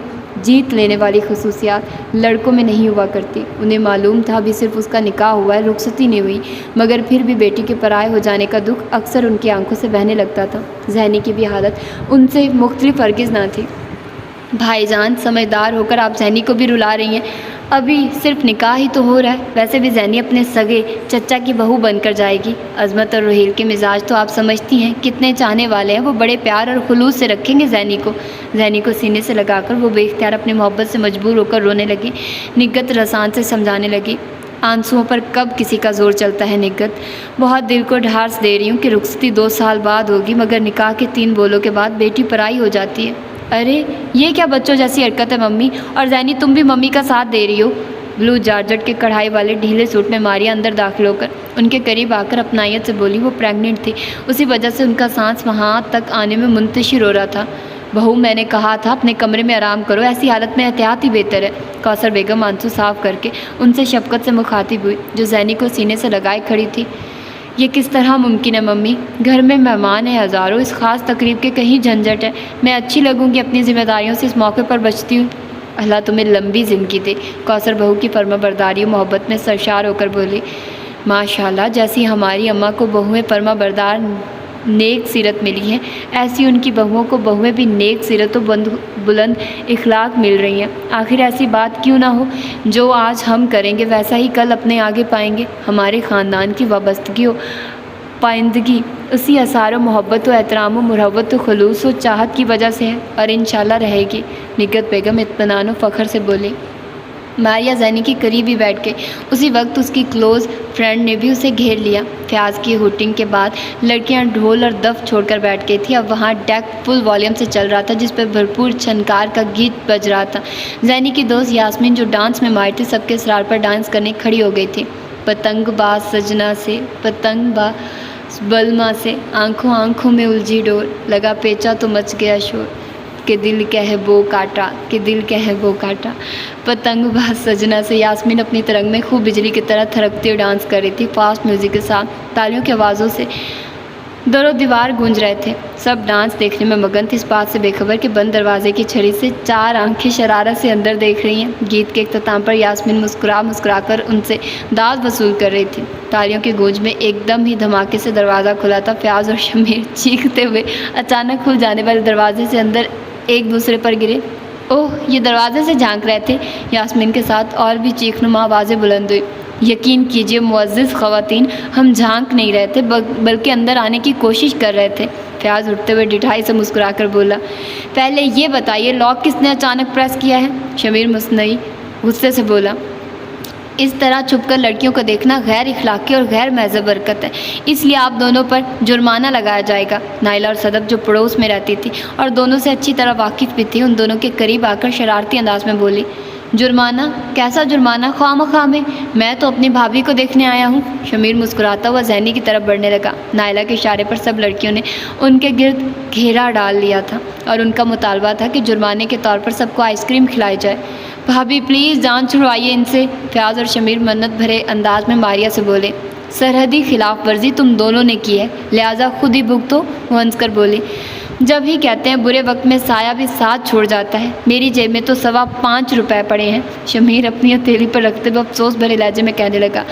جیت لینے والی خصوصیات لڑکوں میں نہیں ہوا کرتی۔ انہیں معلوم تھا ابھی صرف اس کا نکاح ہوا ہے، رخصتی نہیں ہوئی، مگر پھر بھی بیٹی کے پرائے ہو جانے کا دکھ اکثر ان کی آنکھوں سے بہنے لگتا تھا۔ زینی کی بھی حالت ان سے مختلف ہرگز نہ تھی۔ بھائی جان، سمجھدار ہو کر آپ زینی کو بھی رلا رہی ہیں، ابھی صرف نکاح ہی تو ہو رہا ہے، ویسے بھی زینی اپنے سگے چچا کی بہو بن کر جائے گی۔ عظمت اور رحیل کے مزاج تو آپ سمجھتی ہیں، کتنے چاہنے والے ہیں، وہ بڑے پیار اور خلوص سے رکھیں گے زینی کو سینے سے لگا کر وہ بے اختیار اپنی محبت سے مجبور ہو کر رونے لگی۔ نگہت رسان سے سمجھانے لگی، آنسوؤں پر کب کسی کا زور چلتا ہے نگہت، بہت دل کو ڈھارس دے رہی ہوں کہ رخصتی 2 سال بعد ہوگی، مگر نکاح کے 3 بولوں کے بعد بیٹی پرائی ہو جاتی ہے۔ ارے یہ کیا بچوں جیسی حرکت ہے ممی، اور زینی تم بھی ممی کا ساتھ دے رہی ہو۔ بلو جارجٹ کے کڑھائی والے ڈھیلے سوٹ میں ماریا اندر داخل ہو کر ان کے قریب آ کر اپنائیت سے بولی۔ وہ پریگننٹ تھی، اسی وجہ سے ان کا سانس وہاں تک آنے میں منتشر ہو رہا تھا۔ بہو، میں نے کہا تھا اپنے کمرے میں آرام کرو، ایسی حالت میں احتیاط ہی بہتر ہے۔ کوثر بیگم آنسو صاف کر کے ان سے شفقت سے مخاطب ہوئی، جو زینی کو سینے سے لگائے کھڑی تھی۔ یہ کس طرح ممکن ہے ممی؟ گھر میں مہمان ہیں ہزاروں، اس خاص تقریب کے کہیں جھنجھٹ ہے، میں اچھی لگوں گی اپنی ذمہ داریوں سے اس موقع پر بچتی ہوں۔ اللہ تمہیں لمبی زندگی دے، کوثر بہو کی فرما برداری و محبت میں سرشار ہو کر بولی۔ ماشاءاللہ، جیسی ہماری اماں کو بہویں فرما بردار نیک سیرت ملی ہیں، ایسی ان کی بہوؤں کو بہویں بھی نیک سیرت و بلند اخلاق مل رہی ہیں۔ آخر ایسی بات کیوں نہ ہو، جو آج ہم کریں گے ویسا ہی کل اپنے آگے پائیں گے۔ ہمارے خاندان کی وابستگی و پائندگی اسی اثار و محبت و احترام و مروت و خلوص و چاہت کی وجہ سے ہے، اور انشاءاللہ رہے گی۔ نگہت بیگم اطمینان و فخر سے بولی۔ ماریا زینی کے قریب ہی بیٹھ گئی، اسی وقت اس کی کلوز فرینڈ نے بھی اسے گھیر لیا۔ فیاض کی ہوٹنگ کے بعد لڑکیاں ڈھول اور دف چھوڑ کر بیٹھ گئی تھیں۔ اب وہاں ڈیک فل والیوم سے چل رہا تھا، جس پہ بھرپور چھنکار کا گیت بج رہا تھا۔ زینی کی دوست یاسمین، جو ڈانس میں ماہر تھی، سب کے اصرار پر ڈانس کرنے کھڑی ہو گئی تھی۔ پتنگ باز سجنا سے، پتنگ باز بلما سے، آنکھوں میں الجھی ڈور، لگا پیچا تو مچ گیا شور، کہ دل کہے بو کاٹا۔ پتنگ باز سجنا سے یاسمین اپنی ترنگ میں خوب بجلی کی طرح تھرکتی ہوئی ڈانس کر رہی تھی۔ فاسٹ میوزک کے ساتھ تالیوں کی آوازوں سے در و دیوار گونج رہے تھے۔ سب ڈانس دیکھنے میں مگن تھے، اس بات سے بے خبر کہ بند دروازے کی چھڑی سے 4 آنکھیں شرارت سے اندر دیکھ رہی ہیں۔ گیت کے اختتام پر یاسمین مسکرا کر ان سے داد وصول کر رہی تھی۔ تالیوں کی گونج میں ایک دم ہی دھماکے سے دروازہ کھلا تھا۔ فیاض اور شمیر چیختے ہوئے اچانک کھل جانے والے دروازے سے اندر ایک دوسرے پر گرے۔ اوہ، یہ دروازے سے جھانک رہے تھے! یاسمین کے ساتھ اور بھی چیخ نما آوازیں بلند ہوئی۔ یقین کیجیے معزز خواتین، ہم جھانک نہیں رہے تھے بلکہ اندر آنے کی کوشش کر رہے تھے۔ فیاض اٹھتے ہوئے ڈٹھائی سے مسکرا کر بولا۔ پہلے یہ بتائیے لاک کس نے اچانک پریس کیا ہے؟ شمیر مصنوعی غصے سے بولا۔ اس طرح چھپ کر لڑکیوں کو دیکھنا غیر اخلاقی اور غیر مہذب حرکت ہے، اس لیے آپ دونوں پر جرمانہ لگایا جائے گا۔ نائلہ اور صدف، جو پڑوس میں رہتی تھی اور دونوں سے اچھی طرح واقف بھی تھی، ان دونوں کے قریب آ کر شرارتی انداز میں بولی۔ جرمانہ؟ کیسا جرمانہ؟ خواہ مخواہ میں تو اپنی بھابھی کو دیکھنے آیا ہوں۔ شمیر مسکراتا ہوا زینی کی طرف بڑھنے لگا۔ نائلہ کے اشارے پر سب لڑکیوں نے ان کے گرد گھیرا ڈال لیا تھا اور ان کا مطالبہ تھا کہ جرمانے کے طور پر سب کو آئس کریم کھلائی جائے۔ بھابھی پلیز جان چھڑوائیے ان سے، فیاض اور شمیر منت بھرے انداز میں ماریا سے بولے۔ سرحدی خلاف ورزی تم دونوں نے کی ہے، لہٰذا خود ہی بھگتو، وہ ہنس کر بولی۔ جب ہی کہتے ہیں برے وقت میں سایہ بھی ساتھ چھوڑ جاتا ہے، میری جیب میں تو 5.25 روپے پڑے ہیں، شمیر اپنی ہتھیلی پر رکھتے ہوئے افسوس بھرے لہجے میں کہنے لگا۔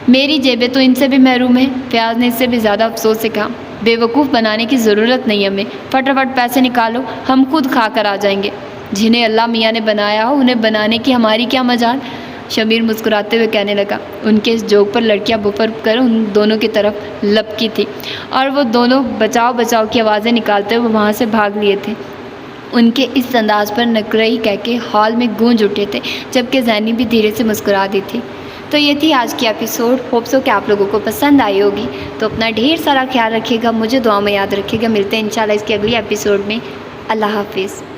میری جیبیں تو ان سے بھی محروم ہیں، فیاض نے اس سے بھی زیادہ افسوس سے کہا۔ بے وقوف بنانے کی ضرورت نہیں ہمیں، فٹافٹ پیسے نکالو، ہم خود کھا کر آ جائیں گے۔ جنہیں اللہ میاں نے بنایا ہو انہیں بنانے کی ہماری کیا مجال، شمیر مسکراتے ہوئے کہنے لگا۔ ان کے اس جوک پر لڑکیاں بفر کر ان دونوں کی طرف لپکی تھی اور وہ دونوں بچاؤ بچاؤ کی آوازیں نکالتے ہوئے وہاں سے بھاگ لیے تھے۔ ان کے اس انداز پر نقرئی کہہ کے ہال میں گونج اٹھے تھے، جبکہ زینی بھی دھیرے سے مسکرا دی تھی۔ تو یہ تھی آج کی ایپیسوڈ، ہوپ سو کہ آپ لوگوں کو پسند آئی ہوگی۔ تو اپنا ڈھیر سارا خیال رکھیے گا، مجھے دعا میں یاد رکھیے گا۔ ملتے ہیں انشاءاللہ اس کی اگلی ایپیسوڈ میں۔ اللہ حافظ۔